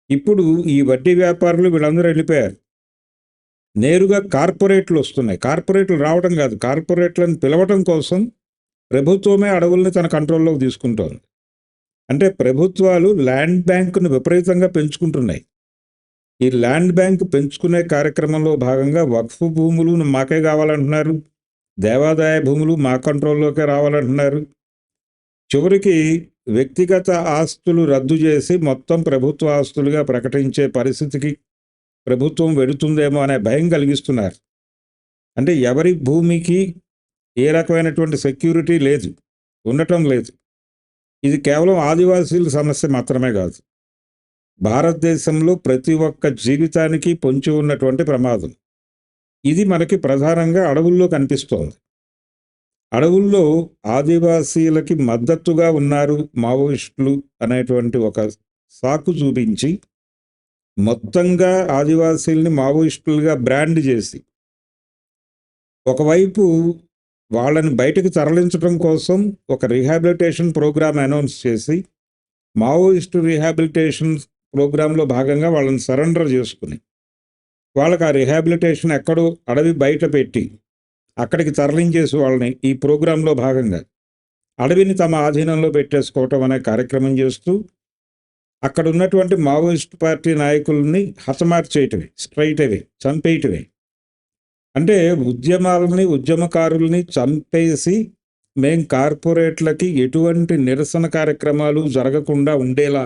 ఇప్పుడు ఈ వడ్డీ వ్యాపారులు వీళ్ళందరూ వెళ్ళిపోయారు, నేరుగా కార్పొరేట్లు వస్తున్నాయి. కార్పొరేట్లు రావడం కాదు, కార్పొరేట్లను పిలవటం కోసం ప్రభుత్వమే అడవుల్ని తన కంట్రోల్లోకి తీసుకుంటోంది. అంటే ప్రభుత్వాలు ల్యాండ్ బ్యాంకును విపరీతంగా పెంచుకుంటున్నాయి. ఈ ల్యాండ్ బ్యాంక్ పెంచుకునే కార్యక్రమంలో భాగంగా వక్ఫ్ భూములు మాకే కావాలంటున్నారు, దేవాదాయ భూములు మా కంట్రోల్లోకే రావాలంటున్నారు. చివరికి వ్యక్తిగత ఆస్తులు రద్దు చేసి మొత్తం ప్రభుత్వ ఆస్తులుగా ప్రకటించే పరిస్థితికి ప్రభుత్వం వెడుతుందేమో అనే భయం కలిగిస్తున్నారు. అంటే ఎవరి భూమికి ఏ రకమైనటువంటి సెక్యూరిటీ లేదు, ఉండటం లేదు. ఇది కేవలం ఆదివాసీల సమస్య మాత్రమే కాదు, భారతదేశంలో ప్రతి ఒక్క జీవితానికి పొంచి ఉన్నటువంటి ప్రమాదం. ఇది మనకి ప్రధానంగా అడవుల్లో కనిపిస్తోంది. అడవుల్లో ఆదివాసీలకి మద్దతుగా ఉన్నారు మావోయిస్టులు అనేటువంటి ఒక సాకు చూపించి మొత్తంగా ఆదివాసీల్ని మావోయిస్టులుగా బ్రాండ్ చేసి, ఒకవైపు వాళ్ళని బయటకు తరలించడం కోసం ఒక రీహాబిలిటేషన్ ప్రోగ్రామ్ అనౌన్స్ చేసి, మావోయిస్టు రీహాబిలిటేషన్ ప్రోగ్రాంలో భాగంగా వాళ్ళని సరెండర్ చేసుకుని, వాళ్ళకి ఆ రీహాబిలిటేషన్ ఎక్కడో అడవి బయట పెట్టి అక్కడికి తరలించేసి వాళ్ళని ఈ ప్రోగ్రాంలో భాగంగా అడవిని తమ ఆధీనంలో పెట్టేసుకోవటం అనే కార్యక్రమం చేస్తూ అక్కడ ఉన్నటువంటి మావోయిస్ట్ పార్టీ నాయకుల్ని హతమార్చేయటమే, స్ట్రైట్ అవే చంపేయటమే. అంటే ఉద్యమాలని, ఉద్యమకారుల్ని చంపేసి మేం కార్పొరేట్లకి ఎటువంటి నిరసన కార్యక్రమాలు జరగకుండా ఉండేలా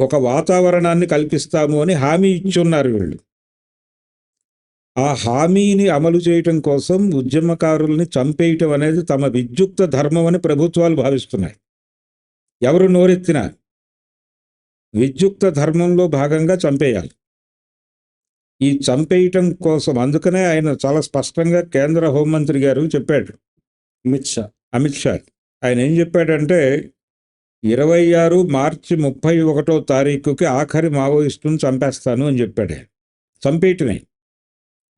ఒక వాతావరణాన్ని కల్పిస్తాము అని హామీ ఇచ్చున్నారు వీళ్ళు. ఆ హామీని అమలు చేయటం కోసం ఉద్యమకారుల్ని చంపేయటం అనేది తమ విద్యుక్త ధర్మం అని ప్రభుత్వాలు భావిస్తున్నాయి. ఎవరు నోరెత్తినా విద్యుక్త ధర్మంలో భాగంగా చంపేయాలి. ఈ చంపేయటం కోసం అందుకనే ఆయన చాలా స్పష్టంగా కేంద్ర హోంమంత్రి గారు చెప్పాడు, అమిత్ షా. ఆయన ఏం చెప్పాడంటే 26 మార్చి 31 ఆఖరి మావోయిస్టును చంపేస్తాను అని చెప్పాడు. చంపేయటమే.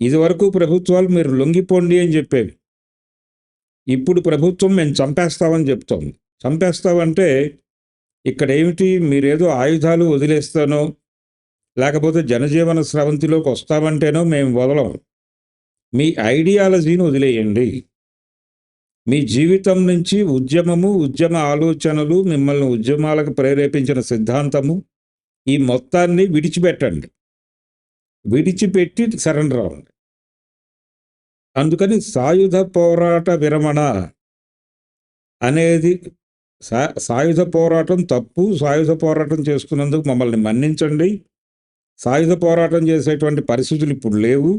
ఇదివరకు ప్రభుత్వాలు మీరు లొంగిపోండి అని చెప్పేవి, ఇప్పుడు ప్రభుత్వం మేము చంపేస్తామని చెప్తాం. చంపేస్తామంటే ఇక్కడ ఏమిటి, మీరేదో ఆయుధాలు వదిలేస్తానో లేకపోతే జనజీవన స్రవంతిలోకి వస్తామంటేనో మేము వదలం. మీ ఐడియాలజీని వదిలేయండి. మీ జీవితం నుంచి ఉద్యమము, ఉద్యమ ఆలోచనలు, మిమ్మల్ని ఉద్యమాలకు ప్రేరేపించిన సిద్ధాంతము, ఈ మొత్తాన్ని విడిచిపెట్టండి. విడిచిపెట్టి సరెండర్ అవ్వండి. అందుకని సాయుధ పోరాట విరమణ అనేది, సాయుధ పోరాటం తప్పు, సాయుధ పోరాటం చేస్తున్నందుకు మమ్మల్ని మన్నించండి, సాయుధ పోరాటం చేసేటువంటి పరిస్థితులు ఇప్పుడు లేవు,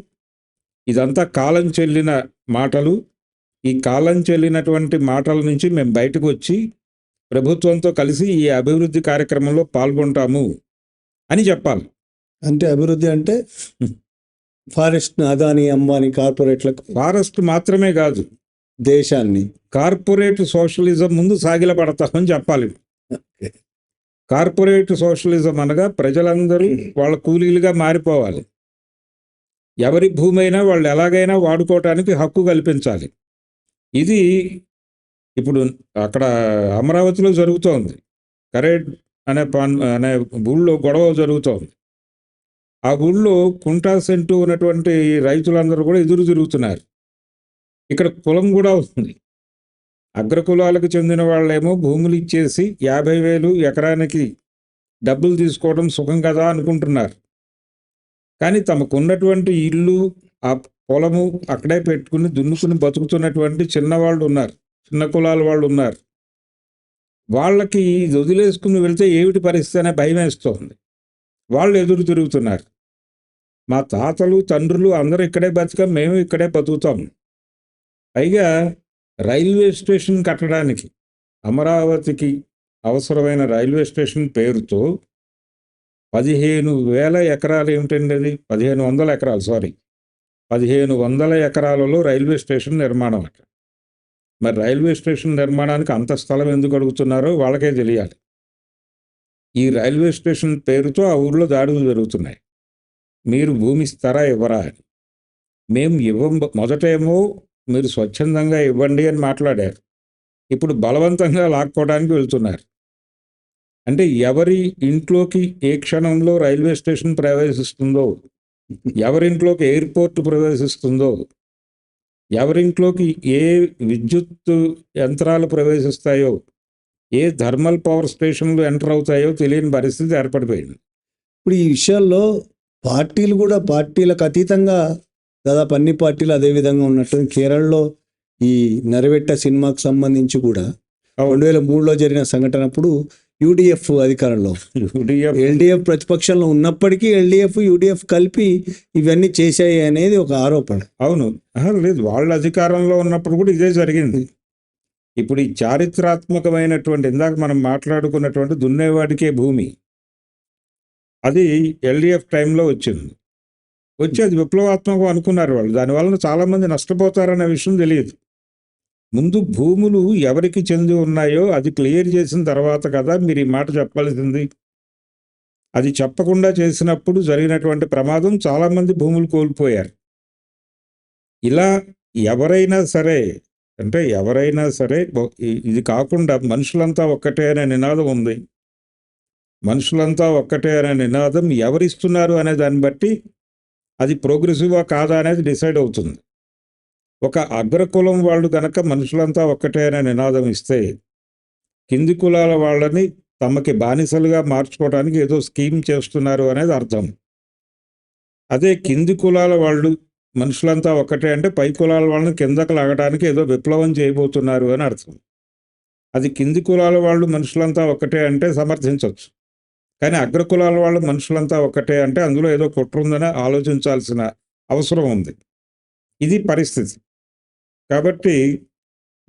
ఇదంతా కాలం చెల్లిన మాటలు, ఈ కాలం చెల్లినటువంటి మాటల నుంచి మేము బయటకు వచ్చి ప్రభుత్వంతో కలిసి ఈ అభివృద్ధి కార్యక్రమంలో పాల్గొంటాము అని చెప్పాలి. అంటే అభివృద్ధి అంటే ఫారెస్ట్, అదాని, అంబానీ కార్పొరేట్లకు, ఫారెస్ట్ మాత్రమే కాదు, దేశాన్ని కార్పొరేట్ సోషలిజం ముందు సాగిలపడతామని చెప్పాలి. కార్పొరేట్ సోషలిజం అనగా ప్రజలందరూ వాళ్ళ కూలీలుగా మారిపోవాలి. ఎవరి భూమి అయినా వాళ్ళు ఎలాగైనా వాడుకోవటానికి హక్కు కల్పించాలి. ఇది ఇప్పుడు అక్కడ అమరావతిలో జరుగుతోంది. కరేడ్ అనే ఊళ్ళో గొడవ జరుగుతోంది. ఆ ఊళ్ళో కుంటా సెంటు ఉన్నటువంటి రైతులందరూ కూడా ఎదురు తిరుగుతున్నారు. ఇక్కడ కులం కూడా ఉంది. అగ్రకులాలకు చెందిన వాళ్ళేమో భూములు ఇచ్చేసి 50,000 ఎకరానికి డబ్బులు తీసుకోవడం సుఖం కదా అనుకుంటున్నారు. కానీ తమకున్నటువంటి ఇల్లు, ఆ పొలము అక్కడే పెట్టుకుని దున్నుకుని బతుకుతున్నటువంటి చిన్నవాళ్ళు ఉన్నారు, చిన్న కులాల వాళ్ళు ఉన్నారు. వాళ్ళకి ఇది వదిలేసుకుని వెళ్తే ఏమిటి పరిస్థితి అనే భయం వేస్తోంది. వాళ్ళు ఎదురు తిరుగుతున్నారు. మా తాతలు, తండ్రులు అందరూ ఇక్కడే బతికాం, మేము ఇక్కడే బతుకుతాం. పైగా రైల్వే స్టేషన్ కట్టడానికి, అమరావతికి అవసరమైన రైల్వే స్టేషన్ పేరుతో 15,000 ఎకరాలు ఏమిటండి, అది 1,500 ఎకరాలు, 1,500 ఎకరాలలో రైల్వే స్టేషన్ నిర్మాణం అట. మరి రైల్వే స్టేషన్ నిర్మాణానికి అంత స్థలం ఎందుకు అడుగుతున్నారో వాళ్ళకే తెలియాలి. ఈ రైల్వే స్టేషన్ పేరుతో ఆ ఊళ్ళో దాడులు జరుగుతున్నాయి. మీరు భూమి ఇస్తారా ఇవ్వరా అని. మేము ఇవ్వం, మొదటేమో మీరు స్వచ్ఛందంగా ఇవ్వండి అని మాట్లాడారు. ఇప్పుడు బలవంతంగా లాక్కోవడానికి వెళ్తున్నారు. అంటే ఎవరి ఇంట్లోకి ఏ క్షణంలో రైల్వే స్టేషన్ ప్రవేశిస్తుందో, ఎవరింట్లోకి ఎయిర్పోర్ట్ ప్రవేశిస్తుందో, ఎవరింట్లోకి ఏ విద్యుత్ యంత్రాలు ప్రవేశిస్తాయో, ఏ థర్మల్ పవర్ స్టేషన్లు ఎంటర్ అవుతాయో తెలియని పరిస్థితి ఏర్పడిపోయింది. ఇప్పుడు ఈ విషయాల్లో పార్టీలు కూడా పార్టీలకు అతీతంగా దాదాపు అన్ని పార్టీలు అదే విధంగా ఉన్నట్టు. కేరళలో ఈ నరవెట్ట సినిమాకు సంబంధించి కూడా 2003లో జరిగిన సంఘటన అప్పుడు యూడిఎఫ్ అధికారంలో, UDF ఎల్డిఎఫ్ ప్రతిపక్షంలో ఉన్నప్పటికీ ఎల్డిఎఫ్ యూడిఎఫ్ కలిపి ఇవన్నీ చేశాయి అనేది ఒక ఆరోపణ. అవును. లేదు, వాళ్ళ అధికారంలో ఉన్నప్పుడు కూడా ఇదే జరిగింది. ఇప్పుడు ఈ చారిత్రాత్మకమైనటువంటి ఇందాక మనం మాట్లాడుకున్నటువంటి దున్నేవాడికే భూమి, అది ఎల్డిఎఫ్ టైంలో వచ్చింది. వచ్చి అది విప్లవాత్మకం అనుకున్నారు వాళ్ళు. దానివల్ల చాలామంది నష్టపోతారనే విషయం తెలియదు. ముందు భూములు ఎవరికి చెంది ఉన్నాయో అది క్లియర్ చేసిన తర్వాత కదా మీరు ఈ మాట చెప్పాల్సింది. అది చెప్పకుండా చేసినప్పుడు జరిగినటువంటి ప్రమాదం, చాలామంది భూములు కోల్పోయారు. ఇలా ఎవరైనా సరే, అంటే ఎవరైనా సరే, ఇది కాకుండా మనుషులంతా ఒక్కటే అనే నినాదం ఉంది. మనుషులంతా ఒక్కటే అనే నినాదం ఎవరిస్తున్నారు అనే దాన్ని బట్టి అది ప్రోగ్రెసివా కాదా అనేది డిసైడ్ అవుతుంది. ఒక అగ్రకులం వాళ్ళు కనుక మనుషులంతా ఒక్కటే అనే నినాదం ఇస్తే, కింది కులాల వాళ్ళని తమకి బానిసలుగా మార్చుకోవడానికి ఏదో స్కీమ్ చేస్తున్నారు అనేది అర్థం. అదే కింది కులాల వాళ్ళు మనుషులంతా ఒక్కటే అంటే పై కులాల వాళ్ళని కిందకు లాగడానికి ఏదో విప్లవం చేయబోతున్నారు అని అర్థం. అది కింది కులాల వాళ్ళు మనుషులంతా ఒక్కటే అంటే సమర్థించవచ్చు. కానీ అగ్రకులాల వాళ్ళు మనుషులంతా ఒక్కటే అంటే అందులో ఏదో కుట్ర ఉందని ఆలోచించాల్సిన అవసరం ఉంది. ఇది పరిస్థితి. కాబట్టి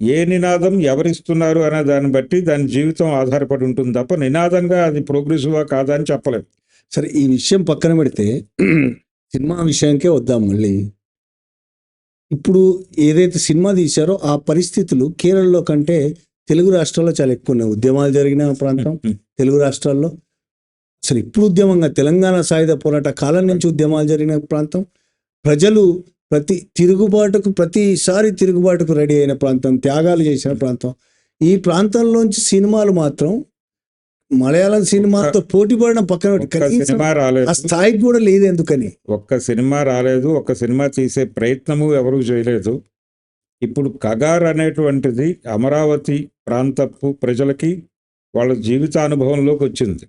ఏ నినాదం ఎవరిస్తున్నారు అనే దాన్ని బట్టి దాని జీవితం ఆధారపడి ఉంటుంది తప్ప నినాదంగా అది ప్రోగ్రెసివా కాదా అని చెప్పలేము. సరే, ఈ విషయం పక్కన పెడితే సినిమా విషయానికే వద్దాం మళ్ళీ. ఇప్పుడు ఏదైతే సినిమా తీశారో ఆ పరిస్థితులు కేరళలో కంటే తెలుగు రాష్ట్రాల్లో చాలా ఎక్కువ ఉన్నాయి. ఉద్యమాలు జరిగిన ప్రాంతం తెలుగు రాష్ట్రాల్లో. అసలు ఇప్పుడు ఉద్యమంగా తెలంగాణ సాయుధ పోరాట కాలం నుంచి ఉద్యమాలు జరిగిన ప్రాంతం. ప్రజలు ప్రతిసారి తిరుగుబాటుకు రెడీ అయిన ప్రాంతం, త్యాగాలు చేసిన ప్రాంతం. ఈ ప్రాంతంలోంచి సినిమాలు మాత్రం మలయాళం సినిమాతో పోటీ పడడం పక్కన సినిమా రాలేదు, ఆ స్థాయికి కూడా లేదు. ఎందుకని ఒక్క సినిమా రాలేదు, ఒక్క సినిమా తీసే ప్రయత్నము ఎవరు చేయలేదు. ఇప్పుడు కగార్ అనేటువంటిది అమరావతి ప్రాంతపు ప్రజలకి వాళ్ళ జీవితానుభవంలోకి వచ్చింది.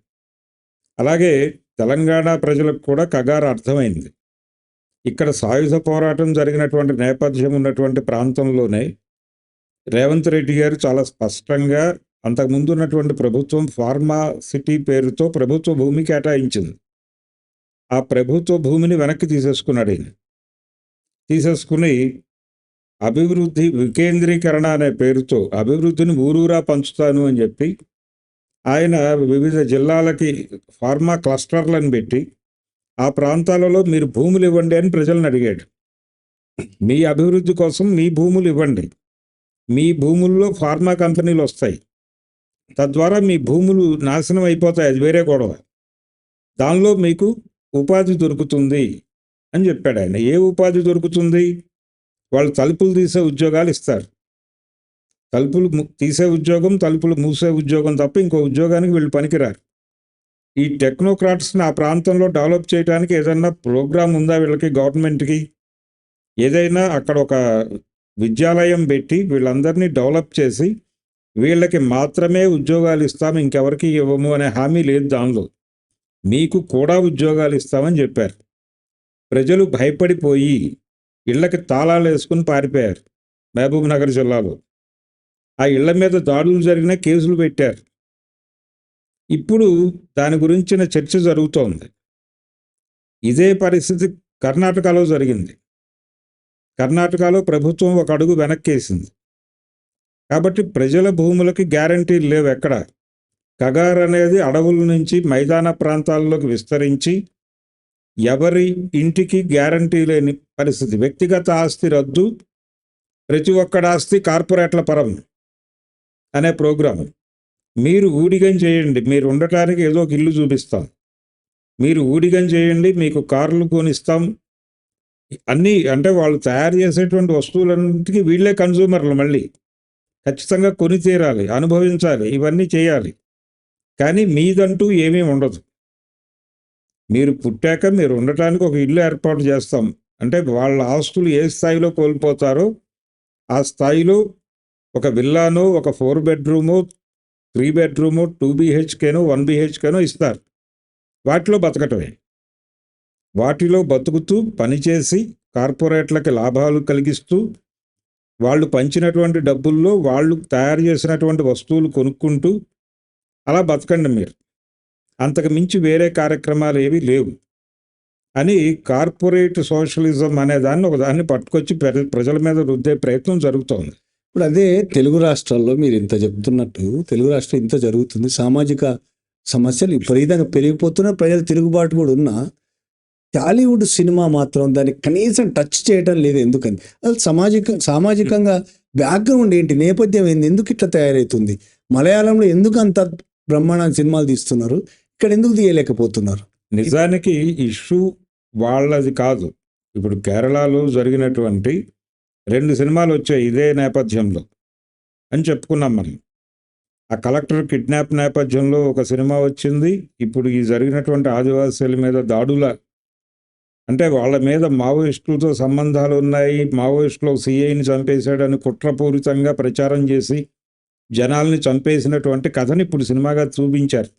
అలాగే తెలంగాణ ప్రజలకు కూడా కగార్ అర్థమైంది. ఇక్కడ సాయుధ పోరాటం జరిగినటువంటి నేపథ్యం ఉన్నటువంటి ప్రాంతంలోనే రేవంత్ రెడ్డి గారు చాలా స్పష్టంగా అంతకుముందు ఉన్నటువంటి ప్రభుత్వం ఫార్మా సిటీ పేరుతో ప్రభుత్వ భూమి కేటాయించింది. ఆ ప్రభుత్వ భూమిని వెనక్కి తీసేసుకున్నాడు. ఈయన తీసేసుకుని అభివృద్ధి వికేంద్రీకరణ అనే పేరుతో అభివృద్ధిని ఊరూరా పంచుతాను అని చెప్పి ఆయన వివిధ జిల్లాలకి ఫార్మా క్లస్టర్లను పెట్టి ఆ ప్రాంతాలలో మీరు భూములు ఇవ్వండి అని ప్రజలను అడిగాడు. మీ అభివృద్ధి కోసం మీ భూములు ఇవ్వండి, మీ భూముల్లో ఫార్మా కంపెనీలు వస్తాయి, తద్వారా మీ భూములు నాశనం అయిపోతాయి, అది వేరే గొడవ, దానిలో మీకు ఉపాధి దొరుకుతుంది అని చెప్పాడు ఆయన. ఏ ఉపాధి దొరుకుతుంది? వాళ్ళు తలుపులు తీసే ఉద్యోగాలు ఇస్తారు. తలుపులు తీసే ఉద్యోగం, తలుపులు మూసే ఉద్యోగం తప్ప ఇంకో ఉద్యోగానికి వీళ్ళు పనికిరారు. ఈ టెక్నోక్రాట్స్ని ఆ ప్రాంతంలో డెవలప్ చేయడానికి ఏదైనా ప్రోగ్రామ్ ఉందా వీళ్ళకి? గవర్నమెంట్కి ఏదైనా అక్కడ ఒక విద్యాలయం పెట్టి వీళ్ళందరినీ డెవలప్ చేసి వీళ్ళకి మాత్రమే ఉద్యోగాలు ఇస్తాము, ఇంకెవరికి ఇవ్వము అనే హామీ లేదు దానిలో. మీకు కూడా ఉద్యోగాలు ఇస్తామని చెప్పారు. ప్రజలు భయపడిపోయి ఇళ్ళకి తాళాలు వేసుకుని పారిపోయారు. మహబూబ్ నగర్ జిల్లాలో ఆ ఇళ్ల మీద దాడులు జరిగిన కేసులు పెట్టారు. ఇప్పుడు దాని గురించిన చర్చ జరుగుతోంది. ఇదే పరిస్థితి కర్ణాటకలో జరిగింది. కర్ణాటకలో ప్రభుత్వం ఒక అడుగు వెనక్కేసింది. కాబట్టి ప్రజల భూములకి గ్యారంటీలు లేవు ఎక్కడ. కగార్ అనేది అడవుల నుంచి మైదాన ప్రాంతాల్లోకి విస్తరించి ఎవరి ఇంటికి గ్యారంటీ లేని పరిస్థితి. వ్యక్తిగత ఆస్తి రద్దు, ప్రతి ఒక్కడి ఆస్తి కార్పొరేట్ల పరం అనే ప్రోగ్రాం. మీరు ఊడిగం చేయండి, మీరు ఉండటానికి ఏదో ఒక ఇల్లు చూపిస్తాం, మీరు ఊడిగం చేయండి, మీకు కార్లు కొనిస్తాం, అన్నీ. అంటే వాళ్ళు తయారు చేసేటువంటి వస్తువులన్నింటికి వీళ్ళే కన్జ్యూమర్లు, మళ్ళీ ఖచ్చితంగా కొని తీరాలి, అనుభవించాలి, ఇవన్నీ చేయాలి. కానీ మీదంటూ ఏమీ ఉండదు. మీరు పుట్టాక మీరు ఉండటానికి ఒక ఇల్లు ఏర్పాటు చేస్తాం అంటే వాళ్ళ ఆస్తులు ఏ స్థాయిలో కోల్పోతారో ఆ స్థాయిలో ఒక విల్లానో, ఒక 4 బెడ్రూమో, 3 బెడ్రూమో, 2 BHKనో 1 BHKనో ఇస్తారు. వాటిలో బతకటమే. వాటిలో బతుకుతూ పనిచేసి కార్పొరేట్లకి లాభాలు కలిగిస్తూ వాళ్ళు పంచినటువంటి డబ్బుల్లో వాళ్ళు తయారు చేసినటువంటి వస్తువులు కొనుక్కుంటూ అలా బతకండి మీరు, అంతకు మించి వేరే కార్యక్రమాలు ఏవి లేవు అని కార్పొరేట్ సోషలిజం అనే దాన్ని ఒకదాన్ని పట్టుకొచ్చి ప్రజల మీద రుద్దే ప్రయత్నం జరుగుతోంది. ఇప్పుడు అదే తెలుగు రాష్ట్రాల్లో మీరు ఇంత చెప్తున్నట్టు తెలుగు రాష్ట్రం ఇంత జరుగుతుంది, సామాజిక సమస్యలు విపరీతంగా పెరిగిపోతున్న ప్రజల తిరుగుబాటు కూడా ఉన్నా టాలీవుడ్ సినిమా మాత్రం దాన్ని కనీసం టచ్ చేయడం లేదు. ఎందుకని? అది సామాజికంగా బ్యాక్గ్రౌండ్ ఏంటి, నేపథ్యం ఏంది, ఎందుకు ఇట్లా తయారవుతుంది? మలయాళంలో ఎందుకు అంత బ్రహ్మాండ సినిమాలు తీస్తున్నారు, ఇక్కడ ఎందుకు తీయలేకపోతున్నారు? నిజానికి ఇష్యూ వాళ్ళది కాదు. ఇప్పుడు కేరళలో జరిగినటువంటి 2 సినిమాలు వచ్చాయి ఇదే నేపథ్యంలో అని చెప్పుకున్నాం మనం. ఆ కలెక్టర్ కిడ్నాప్ నేపథ్యంలో ఒక సినిమా వచ్చింది. ఇప్పుడు ఈ జరిగినటువంటి ఆదివాసీల మీద దాడుల, అంటే వాళ్ళ మీద మావోయిస్టులతో సంబంధాలు ఉన్నాయి, మావోయిస్టులు సిఐని చంపేశాడని కుట్రపూరితంగా ప్రచారం చేసి జనాల్ని చంపేసినటువంటి కథని ఇప్పుడు సినిమాగా చూపించారు.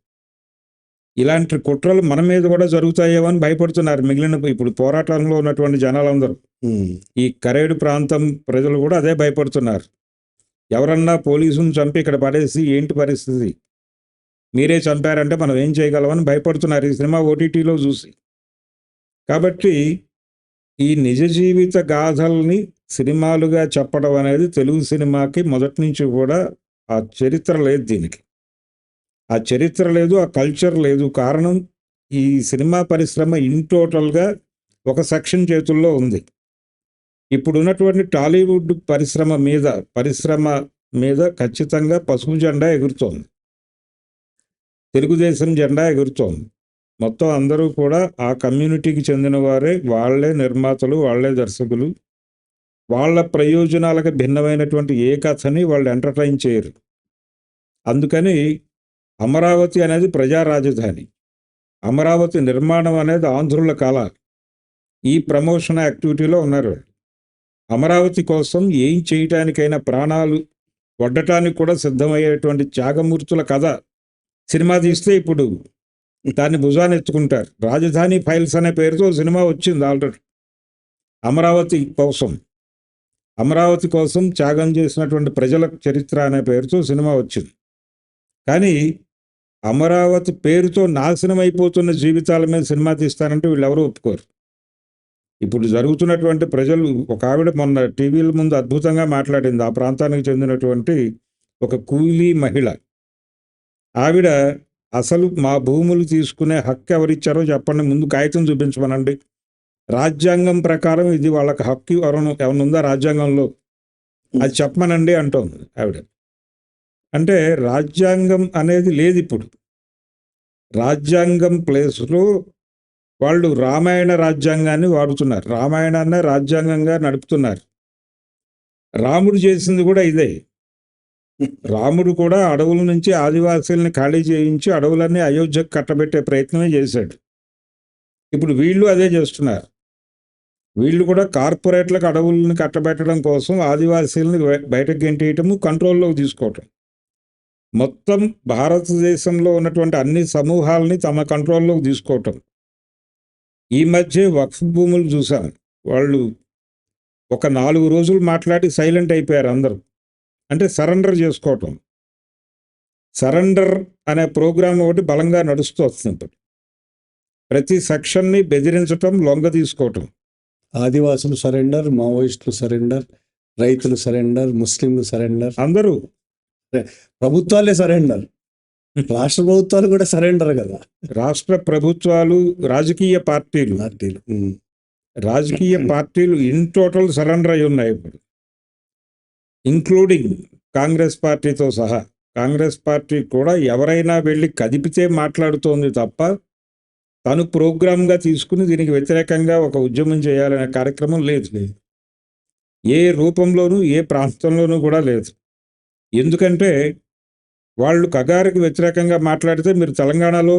ఇలాంటి కుట్రలు మన మీద కూడా జరుగుతాయేమో అని భయపడుతున్నారు మిగిలిన ఇప్పుడు పోరాటంలో ఉన్నటువంటి జనాలందరూ. ఈ కరేడు ప్రాంతం ప్రజలు కూడా అదే భయపడుతున్నారు. ఎవరన్నా పోలీసుని చంపి ఇక్కడ పడేసి ఏంటి పరిస్థితి, మీరే చంపారంటే మనం ఏం చేయగలమని భయపడుతున్నారు ఈ సినిమా ఓటీటీలో చూసి. కాబట్టి ఈ నిజ జీవిత గాథల్ని సినిమాలుగా చెప్పడం అనేది తెలుగు సినిమాకి మొదటి నుంచి కూడా ఆ చరిత్ర లేదు. దీనికి ఆ చరిత్ర లేదు, ఆ కల్చర్ లేదు. కారణం ఈ సినిమా పరిశ్రమ ఇన్ టోటల్గా ఒక సెక్షన్ చేతుల్లో ఉంది. ఇప్పుడు ఉన్నటువంటి టాలీవుడ్ పరిశ్రమ మీద ఖచ్చితంగా పసుపు జెండా ఎగురుతోంది, తెలుగుదేశం జెండా ఎగురుతోంది. మొత్తం అందరూ కూడా ఆ కమ్యూనిటీకి చెందిన వారే, వాళ్ళే నిర్మాతలు, వాళ్ళే దర్శకులు. వాళ్ళ ప్రయోజనాలకు భిన్నమైనటువంటి ఏ కథని వాళ్ళు ఎంటర్టైన్ చేయరు. అందుకని అమరావతి అనేది ప్రజా రాజధాని, అమరావతి నిర్మాణం అనేది ఆంధ్రుల కళ. ఈ ప్రమోషన్ యాక్టివిటీలో ఉన్నారు. అమరావతి కోసం ఏం చేయటానికైనా ప్రాణాలు వడ్డటానికి కూడా సిద్ధమయ్యేటువంటి త్యాగమూర్తుల కథ సినిమా తీస్తే ఇప్పుడు దాన్ని భుజాన్ని ఎత్తుకుంటారు. రాజధాని ఫైల్స్ అనే పేరుతో సినిమా వచ్చింది ఆల్రెడీ. అమరావతి కోసం త్యాగం చేసినటువంటి ప్రజల చరిత్ర అనే పేరుతో సినిమా వచ్చింది. కానీ అమరావతి పేరుతో నాశనం అయిపోతున్న జీవితాల మీద సినిమా తీస్తారంటే వీళ్ళెవరూ ఒప్పుకోరు. ఇప్పుడు జరుగుతున్నటువంటి ప్రజలు, ఒక ఆవిడ మొన్న టీవీల ముందు అద్భుతంగా మాట్లాడింది, ఆ ప్రాంతానికి చెందినటువంటి ఒక కూలీ మహిళ. ఆవిడ అసలు మా భూములు తీసుకునే హక్కు ఎవరిచ్చారో చెప్పండి, ముందు కాగితం చూపించమనండి, రాజ్యాంగం ప్రకారం ఇది వాళ్ళకి హక్కు ఎవరైనా ఉందా రాజ్యాంగంలో, అది చెప్పమనండి అంటోంది ఆవిడ. అంటే రాజ్యాంగం అనేది లేదు. ఇప్పుడు రాజ్యాంగం ప్లేస్లో వాళ్ళు రామాయణ రాజ్యాంగాన్ని వాడుతున్నారు, రామాయణాన్ని రాజ్యాంగంగా నడుపుతున్నారు. రాముడు చేసింది కూడా ఇదే. రాముడు కూడా అడవుల నుంచి ఆదివాసీలను ఖాళీ చేయించి అడవులన్నీ అయోధ్యకు కట్టబెట్టే ప్రయత్నమే చేశాడు. ఇప్పుడు వీళ్ళు అదే చేస్తున్నారు. వీళ్ళు కూడా కార్పొరేట్లకు అడవులను కట్టబెట్టడం కోసం ఆదివాసీలను బయటకు గెంటేయటము, కంట్రోల్లోకి తీసుకోవటం, మొత్తం భారతదేశంలో ఉన్నటువంటి అన్ని సమూహాలని తమ కంట్రోల్లోకి తీసుకోవటం. ఈ మధ్య వక్ఫ్ భూములు చూశాను, వాళ్ళు ఒక 4 రోజులు మాట్లాడి సైలెంట్ అయిపోయారు అందరూ. అంటే సరెండర్ చేసుకోవటం. సరెండర్ అనే ప్రోగ్రాం ఒకటి బలంగా నడుస్తూ వస్తుంది. ప్రతి సెక్షన్ని బెదిరించటం, లొంగ తీసుకోవటం. ఆదివాసులు సరెండర్, మావోయిస్టులు సరెండర్, రైతులు సరెండర్, ముస్లింలు సరెండర్, అందరూ ప్రభుత్వాలే సరెండర్, రాష్ట్ర ప్రభుత్వాలు కూడా సరెండర్ కదా. రాష్ట్ర ప్రభుత్వాలు, రాజకీయ పార్టీలు ఇన్ టోటల్ సరెండర్ అయి ఉన్నాయి ఇప్పుడు, ఇంక్లూడింగ్ కాంగ్రెస్ పార్టీతో సహా. కాంగ్రెస్ పార్టీ కూడా ఎవరైనా వెళ్ళి కదిపితే మాట్లాడుతోంది తప్ప తను ప్రోగ్రామ్గా తీసుకుని దీనికి వ్యతిరేకంగా ఒక ఉద్యమం చేయాలనే కార్యక్రమం లేదు. ఏ రూపంలోనూ ఏ ప్రాంతంలోనూ కూడా లేదు. ఎందుకంటే వాళ్ళు కగారికి వ్యతిరేకంగా మాట్లాడితే మీరు తెలంగాణలో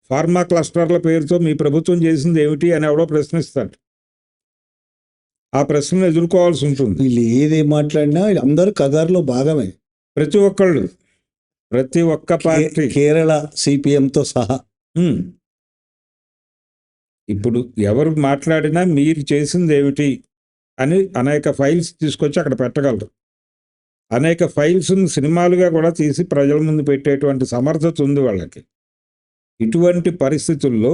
ఫార్మా క్లస్టర్ల పేరుతో మీ ప్రభుత్వం చేసింది ఏమిటి అని ఎవడో ప్రశ్నిస్తాడు. ఆ ప్రశ్నను ఎదుర్కోవాల్సి ఉంటుంది. వీళ్ళు ఏది మాట్లాడినా అందరూ కగారులో భాగమే. ప్రతి ఒక్క పార్టీ, కేరళ సిపిఎంతో సహా. ఇప్పుడు ఎవరు మాట్లాడినా మీరు చేసింది ఏమిటి అని అనేక ఫైల్స్ తీసుకొచ్చి అక్కడ పెట్టగలరు. అనేక ఫైల్స్ని సినిమాలుగా కూడా తీసి ప్రజల ముందు పెట్టేటువంటి సమర్థత ఉంది వాళ్ళకి. ఇటువంటి పరిస్థితుల్లో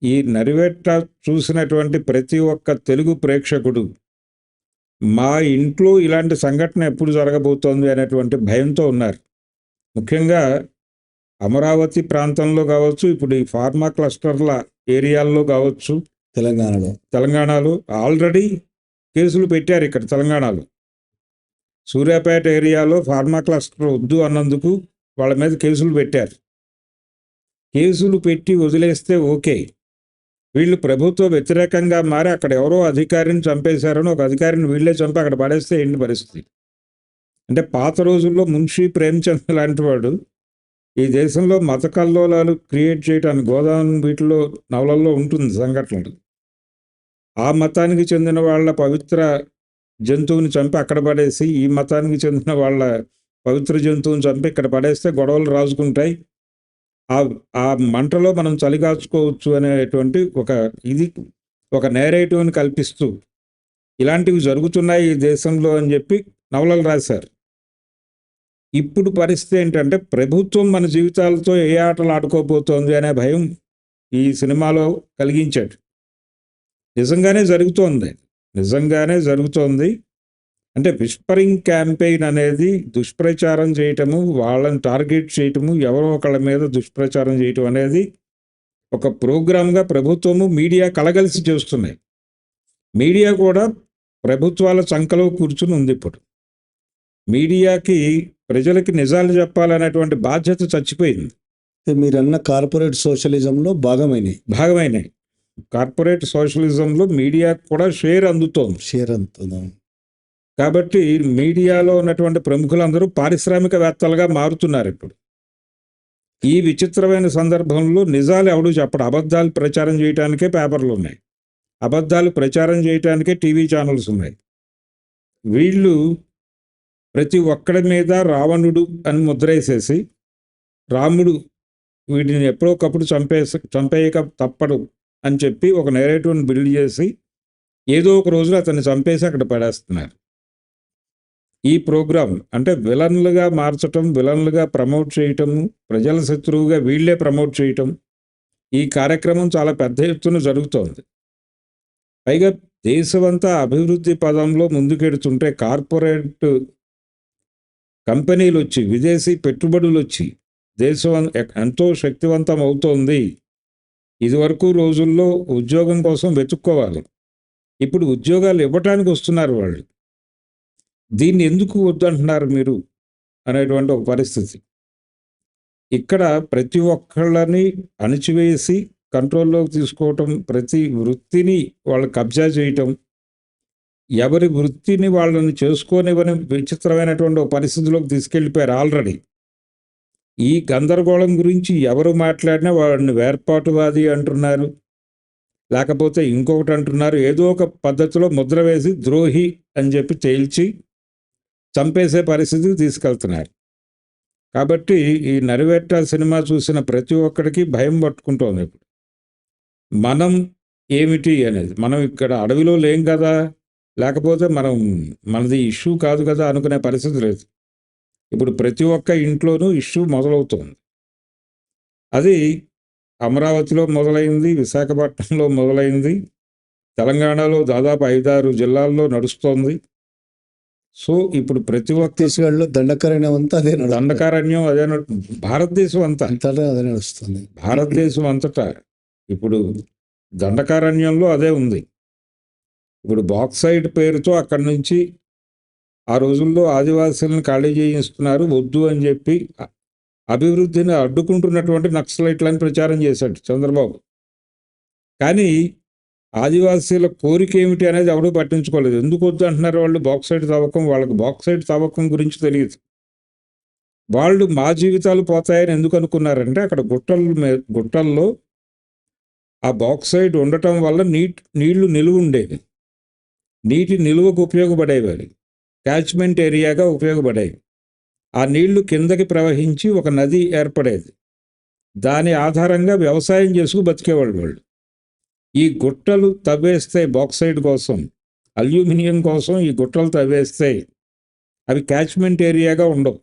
ఈ నరివేట చూసినటువంటి ప్రతి ఒక్క తెలుగు ప్రేక్షకుడు మా ఇంట్లో ఇలాంటి సంఘటన ఎప్పుడు జరగబోతోంది అనేటువంటి భయంతో ఉన్నారు. ముఖ్యంగా అమరావతి ప్రాంతంలో కావచ్చు, ఇప్పుడు ఈ ఫార్మా క్లస్టర్ల ఏరియాల్లో కావచ్చు, తెలంగాణలో ఆల్రెడీ కేసులు పెట్టారు. ఇక్కడ తెలంగాణలో సూర్యాపేట ఏరియాలో ఫార్మా క్లస్టర్ వద్దు అన్నందుకు వాళ్ళ మీద కేసులు పెట్టారు. కేసులు పెట్టి వదిలేస్తే ఓకే, వీళ్ళు ప్రభుత్వ వ్యతిరేకంగా మారి అక్కడ ఎవరో అధికారిని చంపేశారని ఒక అధికారిని వీళ్ళే చంపి అక్కడ పడేస్తే ఏంటి పరిస్థితి? అంటే పాత రోజుల్లో మున్షి ప్రేమచంద్ లాంటి వాడు ఈ దేశంలో మత కల్లోలాలు క్రియేట్ చేయడానికి గోదావరి వీటిలో నవలల్లో ఉంటుంది సంఘటనలు. ఆ మతానికి చెందిన వాళ్ళ పవిత్ర జంతువుని చంపి అక్కడ పడేసి, ఈ మతానికి చెందిన వాళ్ళ పవిత్ర జంతువుని చంపి ఇక్కడ పడేస్తే గొడవలు రాజుకుంటాయి, ఆ మంటలో మనం చలిగాచుకోవచ్చు అనేటువంటి ఒక నేరేటివ్ని కల్పిస్తూ ఇలాంటివి జరుగుతున్నాయి ఈ దేశంలో అని చెప్పి నవలలు రాశారు. ఇప్పుడు పరిస్థితి ఏంటంటే ప్రభుత్వం మన జీవితాలతో ఏ ఆటలు ఆడుకోబోతోంది అనే భయం ఈ సినిమాలో కలిగించాడు. నిజంగానే జరుగుతోంది. అంటే విస్పరింగ్ క్యాంపెయిన్ అనేది దుష్ప్రచారం చేయటము, వాళ్ళని టార్గెట్ చేయటము, ఎవరో ఒకళ్ళ మీద దుష్ప్రచారం చేయటం అనేది ఒక ప్రోగ్రామ్గా ప్రభుత్వము మీడియా కలగలిసి చేస్తున్నాయి. మీడియా కూడా ప్రభుత్వాల చంకలో కూర్చుని ఉంది. ఇప్పుడు మీడియాకి ప్రజలకి నిజాలు చెప్పాలనేటువంటి బాధ్యత చచ్చిపోయింది. మీరన్న కార్పొరేట్ సోషలిజంలో భాగమైనాయి. కార్పొరేట్ సోషలిజంలో మీడియాకు కూడా షేర్ అందుతోంది. కాబట్టి మీడియాలో ఉన్నటువంటి ప్రముఖులందరూ పారిశ్రామికవేత్తలుగా మారుతున్నారు. ఇప్పుడు ఈ విచిత్రమైన సందర్భంలో నిజాలు ఎవడూ చెప్పడు. అబద్ధాలు ప్రచారం చేయడానికే పేపర్లు ఉన్నాయి, అబద్ధాలు ప్రచారం చేయడానికే టీవీ ఛానల్స్ ఉన్నాయి. వీళ్ళు ప్రతి ఒక్కడి మీద రావణుడు అని ముద్రేసేసి, రాముడు వీటిని ఎప్పుడోకప్పుడు చంపేయక తప్పడు అని చెప్పి ఒక నెరేటివ్ని బిల్డ్ చేసి ఏదో ఒక రోజున అతన్ని చంపేసి అక్కడ పడేస్తున్నారు. ఈ ప్రోగ్రాం అంటే విలన్లుగా మార్చటం, విలన్లుగా ప్రమోట్ చేయటము, ప్రజల శత్రువుగా వీళ్ళే ప్రమోట్ చేయటం, ఈ కార్యక్రమం చాలా పెద్ద ఎత్తున జరుగుతోంది. పైగా దేశమంతా అభివృద్ధి పదంలో ముందుకెడుతుంటే కార్పొరేట్ కంపెనీలు వచ్చి, విదేశీ పెట్టుబడులు వచ్చి దేశం ఎంతో శక్తివంతం అవుతోంది. ఇదివరకు రోజుల్లో ఉద్యోగం కోసం వెతుక్కోవాలి, ఇప్పుడు ఉద్యోగాలు ఇవ్వటానికి వస్తున్నారు వాళ్ళు. దీన్ని ఎందుకు వద్దంటున్నారు మీరు అనేటువంటి ఒక పరిస్థితి. ఇక్కడ ప్రతి ఒక్కళ్ళని అణిచివేసి కంట్రోల్లోకి తీసుకోవటం, ప్రతి వృత్తిని వాళ్ళు కబ్జా చేయటం, ఎవరి వృత్తిని వాళ్ళని చేసుకోనివని విచిత్రమైనటువంటి ఒక పరిస్థితిలోకి తీసుకెళ్ళిపోయారు ఆల్రెడీ. ఈ గందరగోళం గురించి ఎవరు మాట్లాడినా వాడిని వేర్పాటువాది అంటున్నారు, లేకపోతే ఇంకొకటి అంటున్నారు. ఏదో ఒక పద్ధతిలో ముద్ర వేసి ద్రోహి అని చెప్పి తేల్చి చంపేసే పరిస్థితికి తీసుకెళ్తున్నారు. కాబట్టి ఈ నరివేట సినిమా చూసిన ప్రతి ఒక్కడికి భయం పట్టుకుంటోంది. ఇప్పుడు మనం ఏమిటి అనేది, మనం ఇక్కడ అడవిలో లేం కదా, లేకపోతే మనది ఇష్యూ కాదు కదా అనుకునే పరిస్థితి లేదు. ఇప్పుడు ప్రతి ఒక్క ఇంట్లోనూ ఇష్యూ మొదలవుతోంది. అది అమరావతిలో మొదలైంది, విశాఖపట్నంలో మొదలైంది, తెలంగాణలో దాదాపు 5-6 జిల్లాల్లో నడుస్తోంది. సో ఇప్పుడు ప్రతి ఒక్క ఛత్తీస్గఢ్లో దండకారణ్యం అదే భారతదేశం అంతా అదే నడుస్తుంది. భారతదేశం అంతటా ఇప్పుడు దండకారణ్యంలో అదే ఉంది. ఇప్పుడు బాక్సైడ్ పేరుతో అక్కడి నుంచి ఆ రోజుల్లో ఆదివాసీలను ఖాళీ చేయిస్తున్నారు వద్దు అని చెప్పి అభివృద్ధిని అడ్డుకుంటున్నటువంటి నక్సలైట్లని ప్రచారం చేశాడు చంద్రబాబు. కానీ ఆదివాసీల కోరిక ఏమిటి అనేది ఎవడూ పట్టించుకోలేదు. ఎందుకు వద్దు అంటున్నారు వాళ్ళు? బాక్సైడ్ తవ్వకం, వాళ్ళకి బాక్సైడ్ తవ్వకం గురించి తెలియదు. వాళ్ళు మా జీవితాలు పోతాయని ఎందుకు అనుకున్నారంటే అక్కడ గుట్టల్లో ఆ బాక్సైడ్ ఉండటం వల్ల నీళ్లు నిలువ ఉండేవి, నీటి నిలువకు ఉపయోగపడేవి, క్యాచ్మెంట్ ఏరియాగా ఉపయోగపడేవి. ఆ నీళ్లు కిందకి ప్రవహించి ఒక నది ఏర్పడేది, దాని ఆధారంగా వ్యవసాయం చేసుకు బతికేవాళ్ళు వాళ్ళు. ఈ గుట్టలు తవ్వేస్తే బాక్సైడ్ కోసం, అల్యూమినియం కోసం ఈ గుట్టలు తవ్వేస్తే అవి క్యాచ్మెంట్ ఏరియాగా ఉండవు.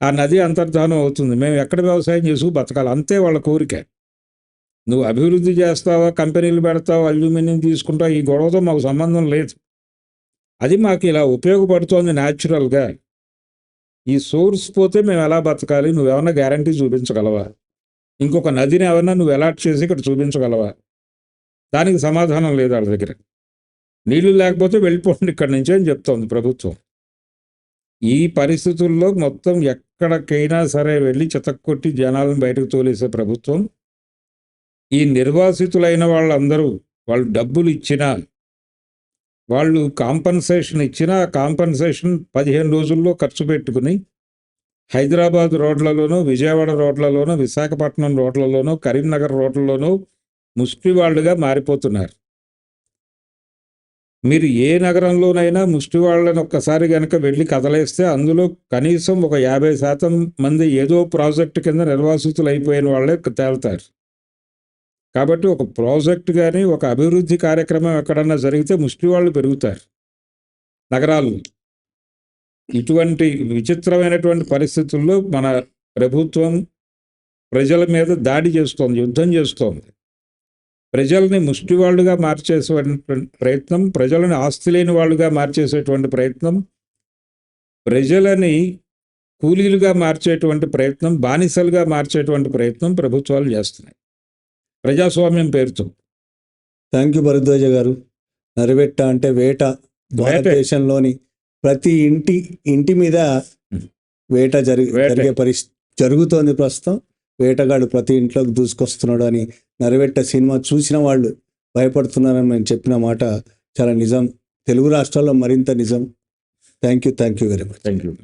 ఆ నది అంతర్ధానం అవుతుంది. మేము ఎక్కడ వ్యవసాయం చేసుకు బతకాలి, అంతే వాళ్ళ కోరిక. నువ్వు అభివృద్ధి చేస్తావా, కంపెనీలు పెడతావా, అల్యూమినియం తీసుకుంటావు, ఈ గొడవతో మాకు సంబంధం లేదు. అది మాకు ఇలా ఉపయోగపడుతోంది న్యాచురల్గా. ఈ సోర్స్ పోతే మేము ఎలా బతకాలి, నువ్వేమన్నా గ్యారంటీ చూపించగలవా? ఇంకొక నదిని ఏమన్నా నువ్వు అలాట్ చేసి ఇక్కడ చూపించగలవా? దానికి సమాధానం లేదు వాళ్ళ దగ్గర. నీళ్లు లేకపోతే వెళ్ళిపోండి ఇక్కడి నుంచి అని చెప్తోంది ప్రభుత్వం. ఈ పరిస్థితుల్లో మొత్తం ఎక్కడికైనా సరే వెళ్ళి చితక్కొట్టి జనాలను బయటకు తోలేసే ప్రభుత్వం. ఈ నిర్వాసితులైన వాళ్ళందరూ వాళ్ళు డబ్బులు ఇచ్చినా, వాళ్ళు కాంపన్సేషన్ ఇచ్చినా, కాంపన్సేషన్ 15 రోజుల్లో ఖర్చు పెట్టుకుని హైదరాబాద్ రోడ్లలోనూ, విజయవాడ రోడ్లలోనూ, విశాఖపట్నం రోడ్లలోనూ, కరీంనగర్ రోడ్లలోనూ ముష్టి వాళ్ళుగా మారిపోతున్నారు. మీరు ఏ నగరంలోనైనా ముష్టి వాళ్ళని ఒక్కసారి కనుక వెళ్ళి కదలేస్తే అందులో కనీసం ఒక 50% మంది ఏదో ప్రాజెక్టు కింద నిర్వాసితులు అయిపోయిన వాళ్ళే తేలుతారు. కాబట్టి ఒక ప్రాజెక్ట్ కానీ, ఒక అభివృద్ధి కార్యక్రమం ఎక్కడన్నా జరిగితే ముష్టి వాళ్ళు పెరుగుతారు నగరాలు. ఇటువంటి విచిత్రమైనటువంటి పరిస్థితుల్లో మన ప్రభుత్వం ప్రజల మీద దాడి చేస్తోంది, యుద్ధం చేస్తోంది. ప్రజల్ని ముష్టివాళ్ళుగా మార్చేసేటువంటి ప్రయత్నం, ప్రజలని ఆస్తి లేని వాళ్ళుగా మార్చేసేటువంటి ప్రయత్నం, ప్రజలని కూలీలుగా మార్చేటువంటి ప్రయత్నం, బానిసలుగా మార్చేటువంటి ప్రయత్నం ప్రభుత్వాలు చేస్తున్నాయి ప్రజాస్వామ్యం పేరుతో. థ్యాంక్ యూ భరద్వాజ గారు. నరివేట అంటే వేట. భారతదేశంలోని ప్రతి ఇంటి మీద వేట జరిగే పరిస్థితి జరుగుతోంది ప్రస్తుతం. వేటగాడు ప్రతి ఇంట్లోకి దూసుకొస్తున్నాడు అని నరివేట సినిమా చూసిన వాళ్ళు భయపడుతున్నారని నేను చెప్పిన మాట చాలా నిజం. తెలుగు రాష్ట్రాల్లో మరింత నిజం. Thank you very much. Thank you.